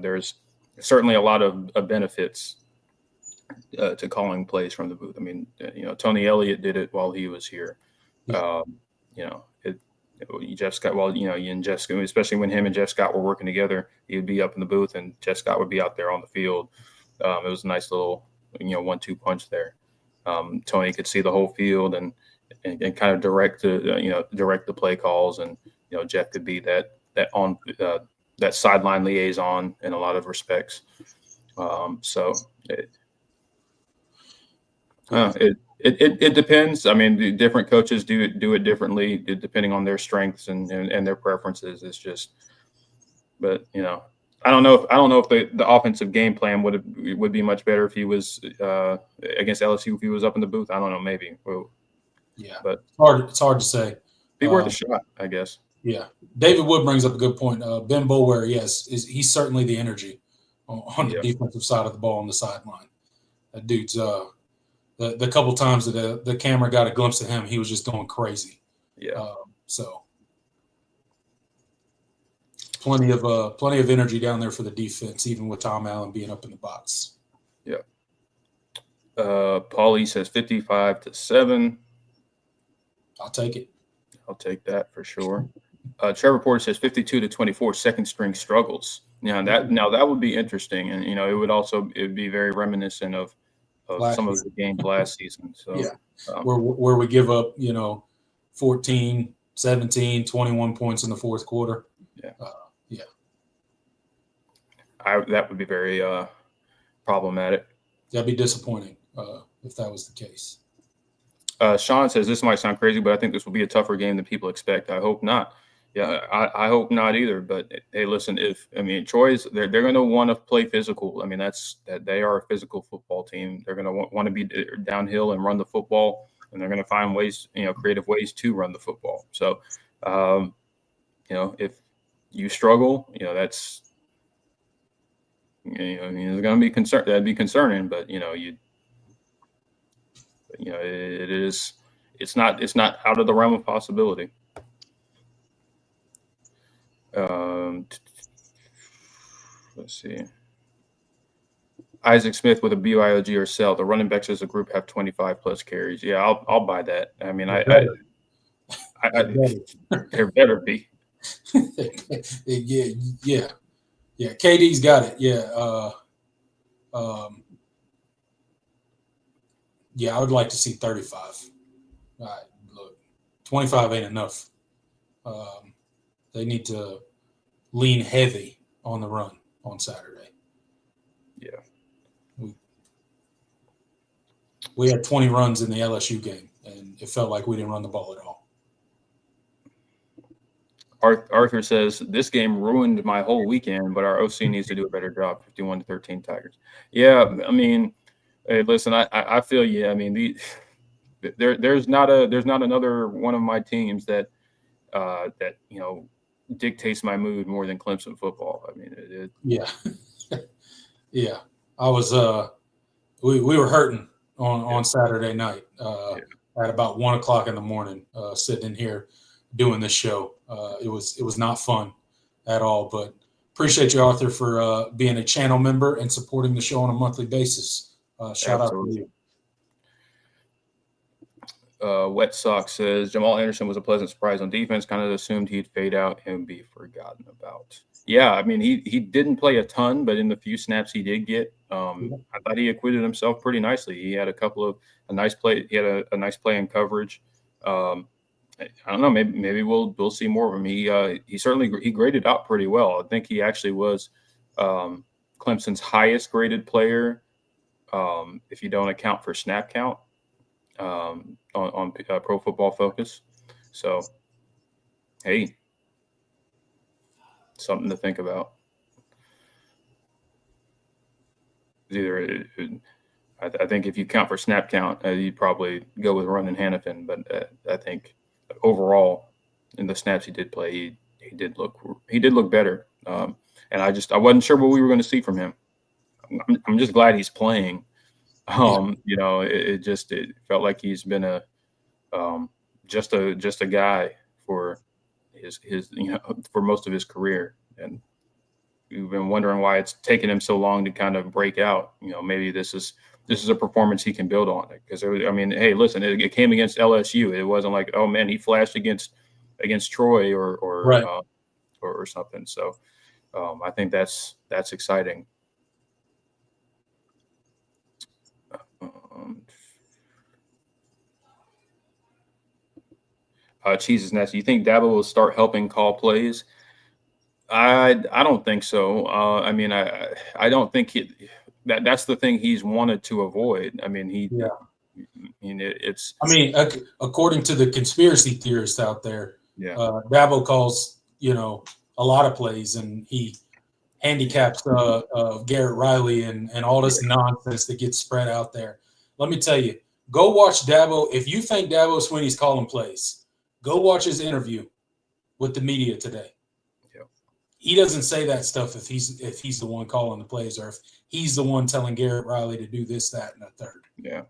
there's certainly a lot of benefits to calling plays from the booth. I mean, Tony Elliott did it while he was here. Jeff Scott, and Jeff Scott, especially when him and Jeff Scott were working together, he would be up in the booth and Jeff Scott would be out there on the field. It was a nice little, 1-2 punch there. Tony could see the whole field and kind of direct the play calls, and Jeff could be that sideline liaison in a lot of respects. It depends. I mean, the different coaches do it differently depending on their strengths and their preferences. It's just, but I don't know if the offensive game plan would be much better if he was against LSU, if he was up in the booth. I don't know, maybe. Well, yeah, but it's hard to say. Be worth a shot, I guess. Yeah, David Wood brings up a good point. Ben Boulware, yes, he's certainly the energy on the defensive side of the ball on the sideline. That dude's the couple times that the camera got a glimpse of him, he was just going crazy. Yeah. So plenty of energy down there for the defense, even with Tom Allen being up in the box. Yeah. Paulie says 55-7. I'll take it. I'll take that for sure. Trevor Porter says 52-24. Second string struggles. That would be interesting, and it would be very reminiscent of some of the games last season. So yeah, where we give up 14, 17, 21 points in the fourth quarter. Yeah. That would be very problematic. That'd be disappointing if that was the case. Sean says this might sound crazy, but I think this will be a tougher game than people expect. I hope not. Yeah, I hope not either. But hey, listen, Troy's they're going to want to play physical. I mean, they are a physical football team. They're going to want to be downhill and run the football, and they're going to find ways, creative ways to run the football. So, if you struggle, that's it's going to be concern. That'd be concerning. But it is. It's not out of the realm of possibility. Let's see. Isaac Smith with a BYOG or sell. The running backs as a group have 25 plus carries. Yeah, I'll buy that. I mean, I There better be. Yeah. KD's got it. Yeah. Yeah, I would like to see 35. All right, look, 25 ain't enough. They need to lean heavy on the run on Saturday. Yeah. We had 20 runs in the LSU game, and it felt like we didn't run the ball at all. Arthur says, this game ruined my whole weekend, but our OC needs to do a better job. 51-13 Tigers. Yeah, I mean, hey, listen, I feel you. I mean, there's not another one of my teams that dictates my mood more than Clemson football. I mean, yeah. Yeah. I was we were hurting on Saturday night at about 1 o'clock in the morning, sitting in here doing this show. It was not fun at all, but appreciate you, Arthur, for being a channel member and supporting the show on a monthly basis. Shout out to you. Wet Sox says Jamal Anderson was a pleasant surprise on defense. Kind of assumed he'd fade out and be forgotten about. Yeah, I mean he didn't play a ton, but in the few snaps he did get, I thought he acquitted himself pretty nicely. He had a nice play. He had a nice play in coverage. I don't know. Maybe we'll see more of him. He certainly graded out pretty well. I think he actually was Clemson's highest graded player, if you don't account for snap count. On Pro Football Focus. So, hey, something to think about. I think if you count for snap count, you'd probably go with Ronan Hannafin. But I think overall, in the snaps he did play, he did look better. And I wasn't sure what we were going to see from him. I'm just glad he's playing. It felt like he's been just a guy for his for most of his career, and we've been wondering why it's taken him so long to kind of break out. Maybe this is a performance he can build on it, because hey, listen, it came against LSU. It wasn't like, oh man, he flashed against Troy or something. So I think that's exciting. Cheese is nasty. You think Dabo will start helping call plays? I don't think so. I don't think that's the thing he's wanted to avoid. It's. According to the conspiracy theorists out there, Dabo calls a lot of plays, and he handicaps Garrett Riley and all this nonsense that gets spread out there. Let me tell you, go watch Dabo. If you think Dabo Swinney's calling plays, go watch his interview with the media today. Yeah. He doesn't say that stuff if he's the one calling the plays, or if he's the one telling Garrett Riley to do this, that, and the third. Yeah.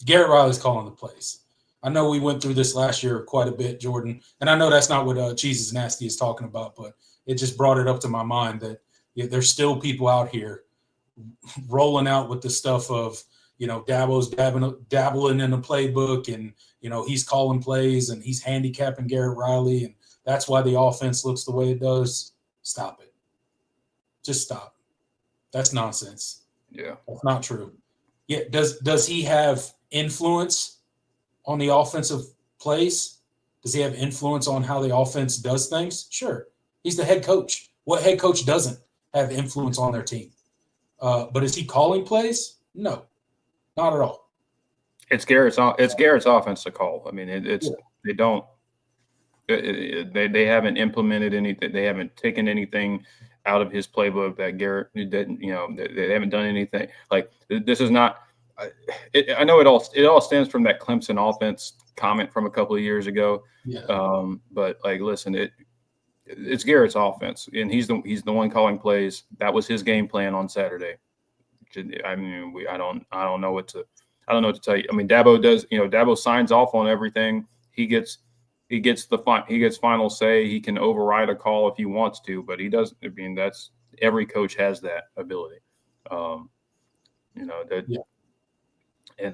Garrett Riley's calling the plays. I know we went through this last year quite a bit, Jordan, and I know that's not what Cheese is Nasty is talking about, but it just brought it up to my mind that there's still people out here rolling out with the stuff of, Dabo's dabbling in the playbook, and, he's calling plays and he's handicapping Garrett Riley, and that's why the offense looks the way it does. Stop it. Just stop. That's nonsense. Yeah. That's not true. Yeah. Does he have influence on the offensive plays? Does he have influence on how the offense does things? Sure. He's the head coach. What head coach doesn't have influence on their team? But is he calling plays? No, not at all. It's Garrett's offense to call. They don't. They haven't implemented anything. They haven't taken anything out of his playbook that Garrett didn't. They haven't done anything. Like, this is not. I know it all stems from that Clemson offense comment from a couple of years ago. Yeah. But listen, it's Garrett's offense, and he's the one calling plays. That was his game plan on Saturday. I don't know what to tell you. Dabo does. Dabo signs off on everything. He gets final say. He can override a call if he wants to, but he doesn't. That's every coach has that ability. And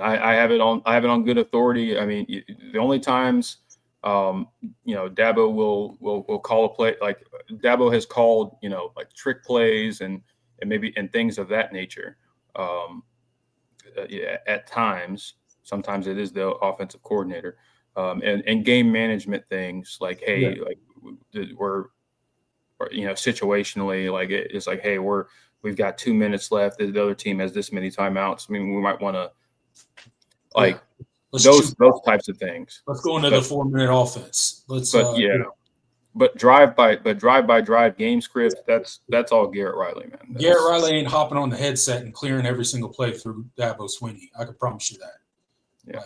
I have it on good authority. The only times Dabo will call a play, like Dabo has called, like trick plays and things of that nature. At times, sometimes it is the offensive coordinator, and game management things like, hey, like we're, situationally, like it's like, hey, we've got 2 minutes left. The other team has this many timeouts. I mean, we might want to those types of things. Let's go into the 4-minute offense. But drive by drive game script, that's all Garrett Riley, man. Garrett Riley ain't hopping on the headset and clearing every single play through Dabo Swinney. I can promise you that. Yeah.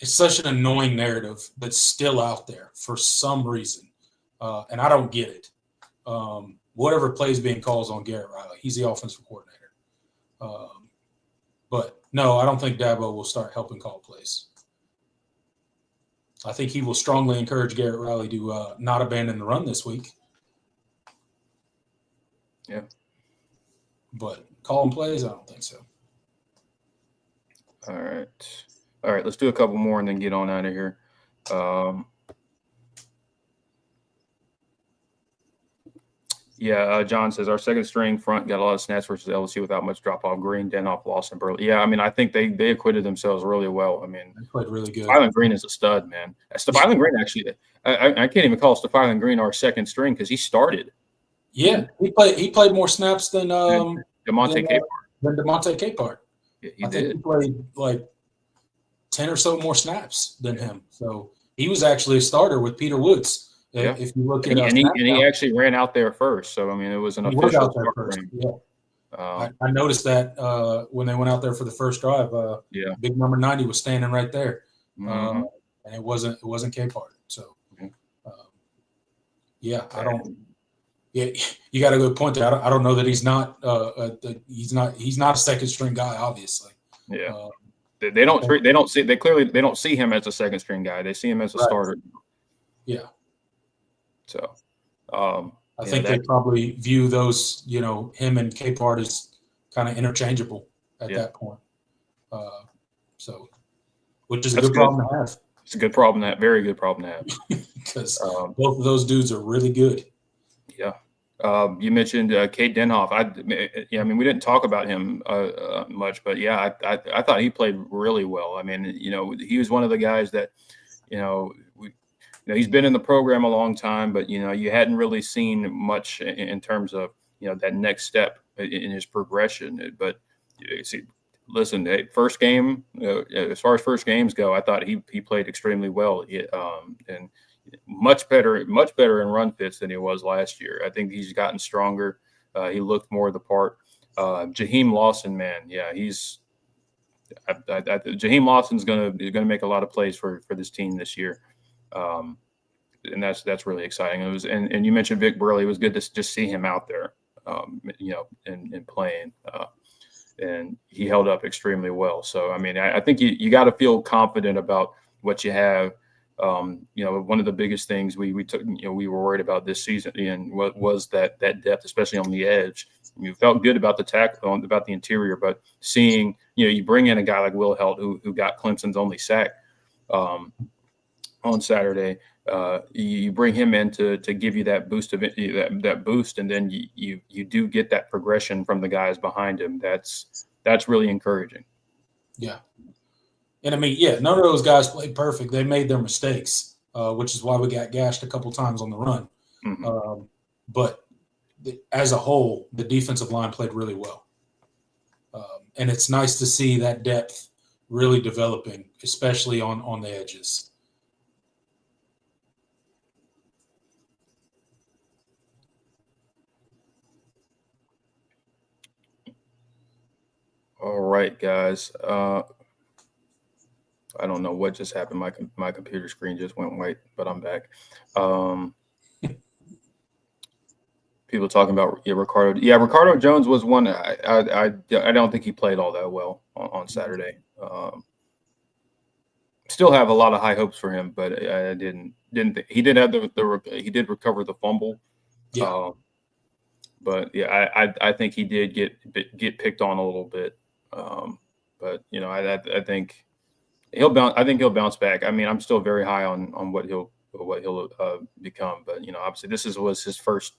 It's such an annoying narrative that's still out there for some reason. And I don't get it. Whatever plays being called on Garrett Riley, he's the offensive coordinator. But no, I don't think Dabo will start helping call plays. I think he will strongly encourage Garrett Riley to not abandon the run this week. Yeah. But calling plays, I don't think so. All right. Let's do a couple more and then get on out of here. John says our second string front got a lot of snaps versus LSU without much drop off. Green, Denoff, Lawson, Burley. Yeah, I mean, I think they acquitted themselves really well. I mean, they played really good. Stephon Green is a stud, man. Stephon Green actually, I can't even call Stephon Green our second string because he started. Yeah, he played more snaps than DeMonte Capehart. Than DeMonte Capehart. Yeah, I think he played like 10 or so more snaps than him. So he was actually a starter with Peter Woods. Yeah. If you look at he actually ran out there first. So I mean, it was an official out there first. Yeah. I noticed that when they went out there for the first drive. Big number 90 was standing right there, and it wasn't Capehart. So, I don't. Yeah, you got a good point there. I don't know that he's not. He's not a second string guy, obviously. Yeah. They don't see him as a second string guy. They see him as a starter. Yeah. So, I think they probably view those, him and Capehart as kind of interchangeable at that point. Which is a good problem to have. It's a good problem very good problem to have. Because both of those dudes are really good. Yeah. You mentioned Cade Denhoff. I mean, we didn't talk about him much, but I thought he played really well. I mean, he was one of the guys that, he's been in the program a long time, but you hadn't really seen much in terms of that next step in his progression. But listen, first game, as far as first games go, I thought he played extremely well, and much better in run fits than he was last year. I think he's gotten stronger. He looked more the part. Jaheim Lawson, man, Jaheim Lawson's gonna make a lot of plays for this team this year. And that's really exciting. It was, and you mentioned Vic Burley. It was good to just see him out there, and playing, and he held up extremely well. So, I mean, I think you got to feel confident about what you have. One of the biggest things we took, we were worried about this season, and what was that depth, especially on the edge. You felt good about the tackle, about the interior, but seeing, you bring in a guy like Will Helt, who got Clemson's only sack on Saturday. You bring him in to give you that boost that boost, and then you do get that progression from the guys behind him. That's really encouraging. Yeah. And I mean, none of those guys played perfect. They made their mistakes, which is why we got gashed a couple times on the run. Mm-hmm. But as a whole, the defensive line played really well. And it's nice to see that depth really developing, especially on the edges. All right, guys. I don't know what just happened. My computer screen just went white, but I'm back. People talking about Ricardo. Yeah, Ricardo Jones was one. I don't think he played all that well on Saturday. Still have a lot of high hopes for him, but I didn't think he did have he did recover the fumble. Yeah. But I think he did get picked on a little bit. But I think I think he'll bounce back. I mean, I'm still very high on what he'll become, but obviously was his first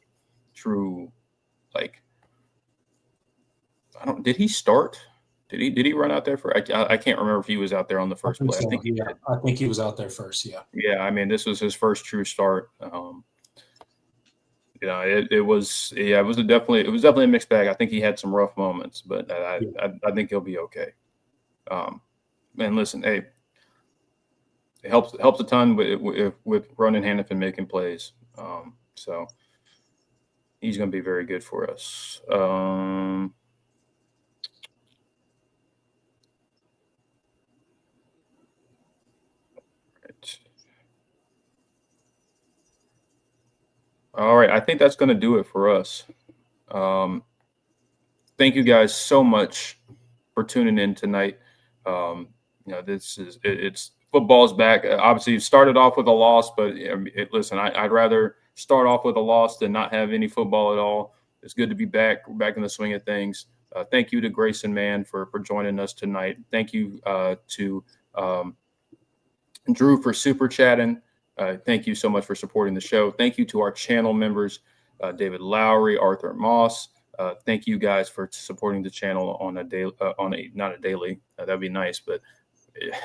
true, like, did he start? Did he run out there for? I can't remember if he was out there on the first play. So. I think he was out there first. Yeah. Yeah. I mean, this was his first true start. It was definitely a mixed bag. I think he had some rough moments, but I think he'll be okay. And listen, hey, it helps a ton with running Hannafin making plays. So he's going to be very good for us. All right. I think that's going to do it for us. Thank you guys so much for tuning in tonight. It's football's back. Obviously, it started off with a loss, but listen, I'd rather start off with a loss than not have any football at all. It's good to be back. We're back in the swing of things. Thank you to Grayson Mann for joining us tonight. Thank you to Drew for super chatting. Thank you so much for supporting the show. Thank you to our channel members, David Lowry, Arthur Moss. Thank you guys for supporting the channel on a daily, not a daily. That'd be nice, but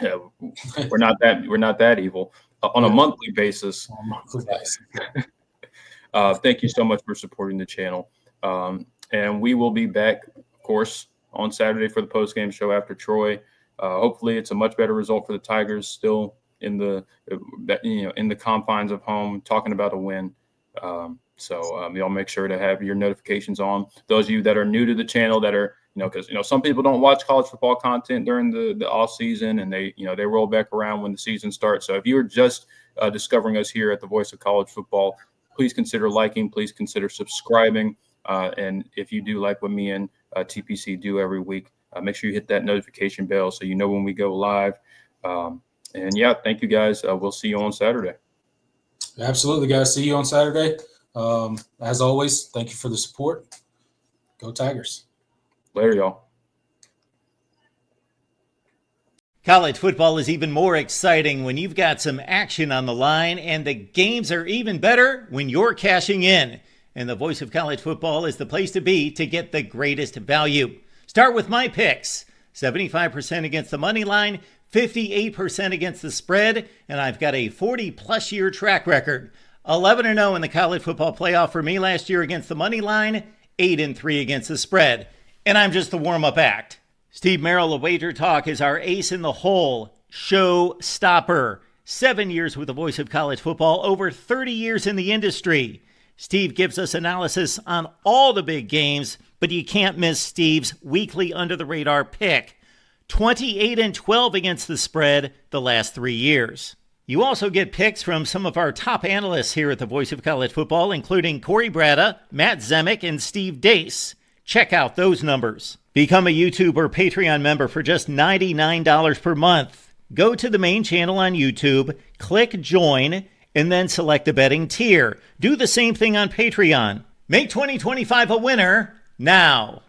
we're not that evil. On a monthly basis. Thank you so much for supporting the channel. And we will be back, of course, on Saturday for the post-game show after Troy. Hopefully it's a much better result for the Tigers, still in the confines of home, talking about a win. So y'all make sure to have your notifications on. Those of you that are new to the channel that are, because some people don't watch college football content during the off season, and they roll back around when the season starts. So if you're just discovering us here at the Voice of College Football, please consider liking, please consider subscribing. And if you do like what me and TPC do every week, make sure you hit that notification bell so you know when we go live. And yeah, thank you guys. We'll see you on Saturday. Absolutely, guys. See you on Saturday. As always, thank you for the support. Go Tigers. Later, y'all. College football is even more exciting when you've got some action on the line, and the games are even better when you're cashing in. And the Voice of College Football is the place to be to get the greatest value. Start with my picks. 75% against the money line, 58% against the spread, and I've got a 40-plus year track record. 11-0 in the college football playoff for me last year against the money line, 8-3 against the spread. And I'm just the warm-up act. Steve Merrill of Wager Talk is our ace in the hole, show stopper. 7 years with the Voice of College Football, over 30 years in the industry. Steve gives us analysis on all the big games, but you can't miss Steve's weekly under-the-radar pick. 28-12 against the spread the last 3 years. You also get picks from some of our top analysts here at the Voice of College Football, including Corey Bratta, Matt Zemek, and Steve Dace. Check out those numbers. Become a YouTube or Patreon member for just $99 per month. Go to the main channel on YouTube, click join, and then select the betting tier. Do the same thing on Patreon. Make 2025 a winner now.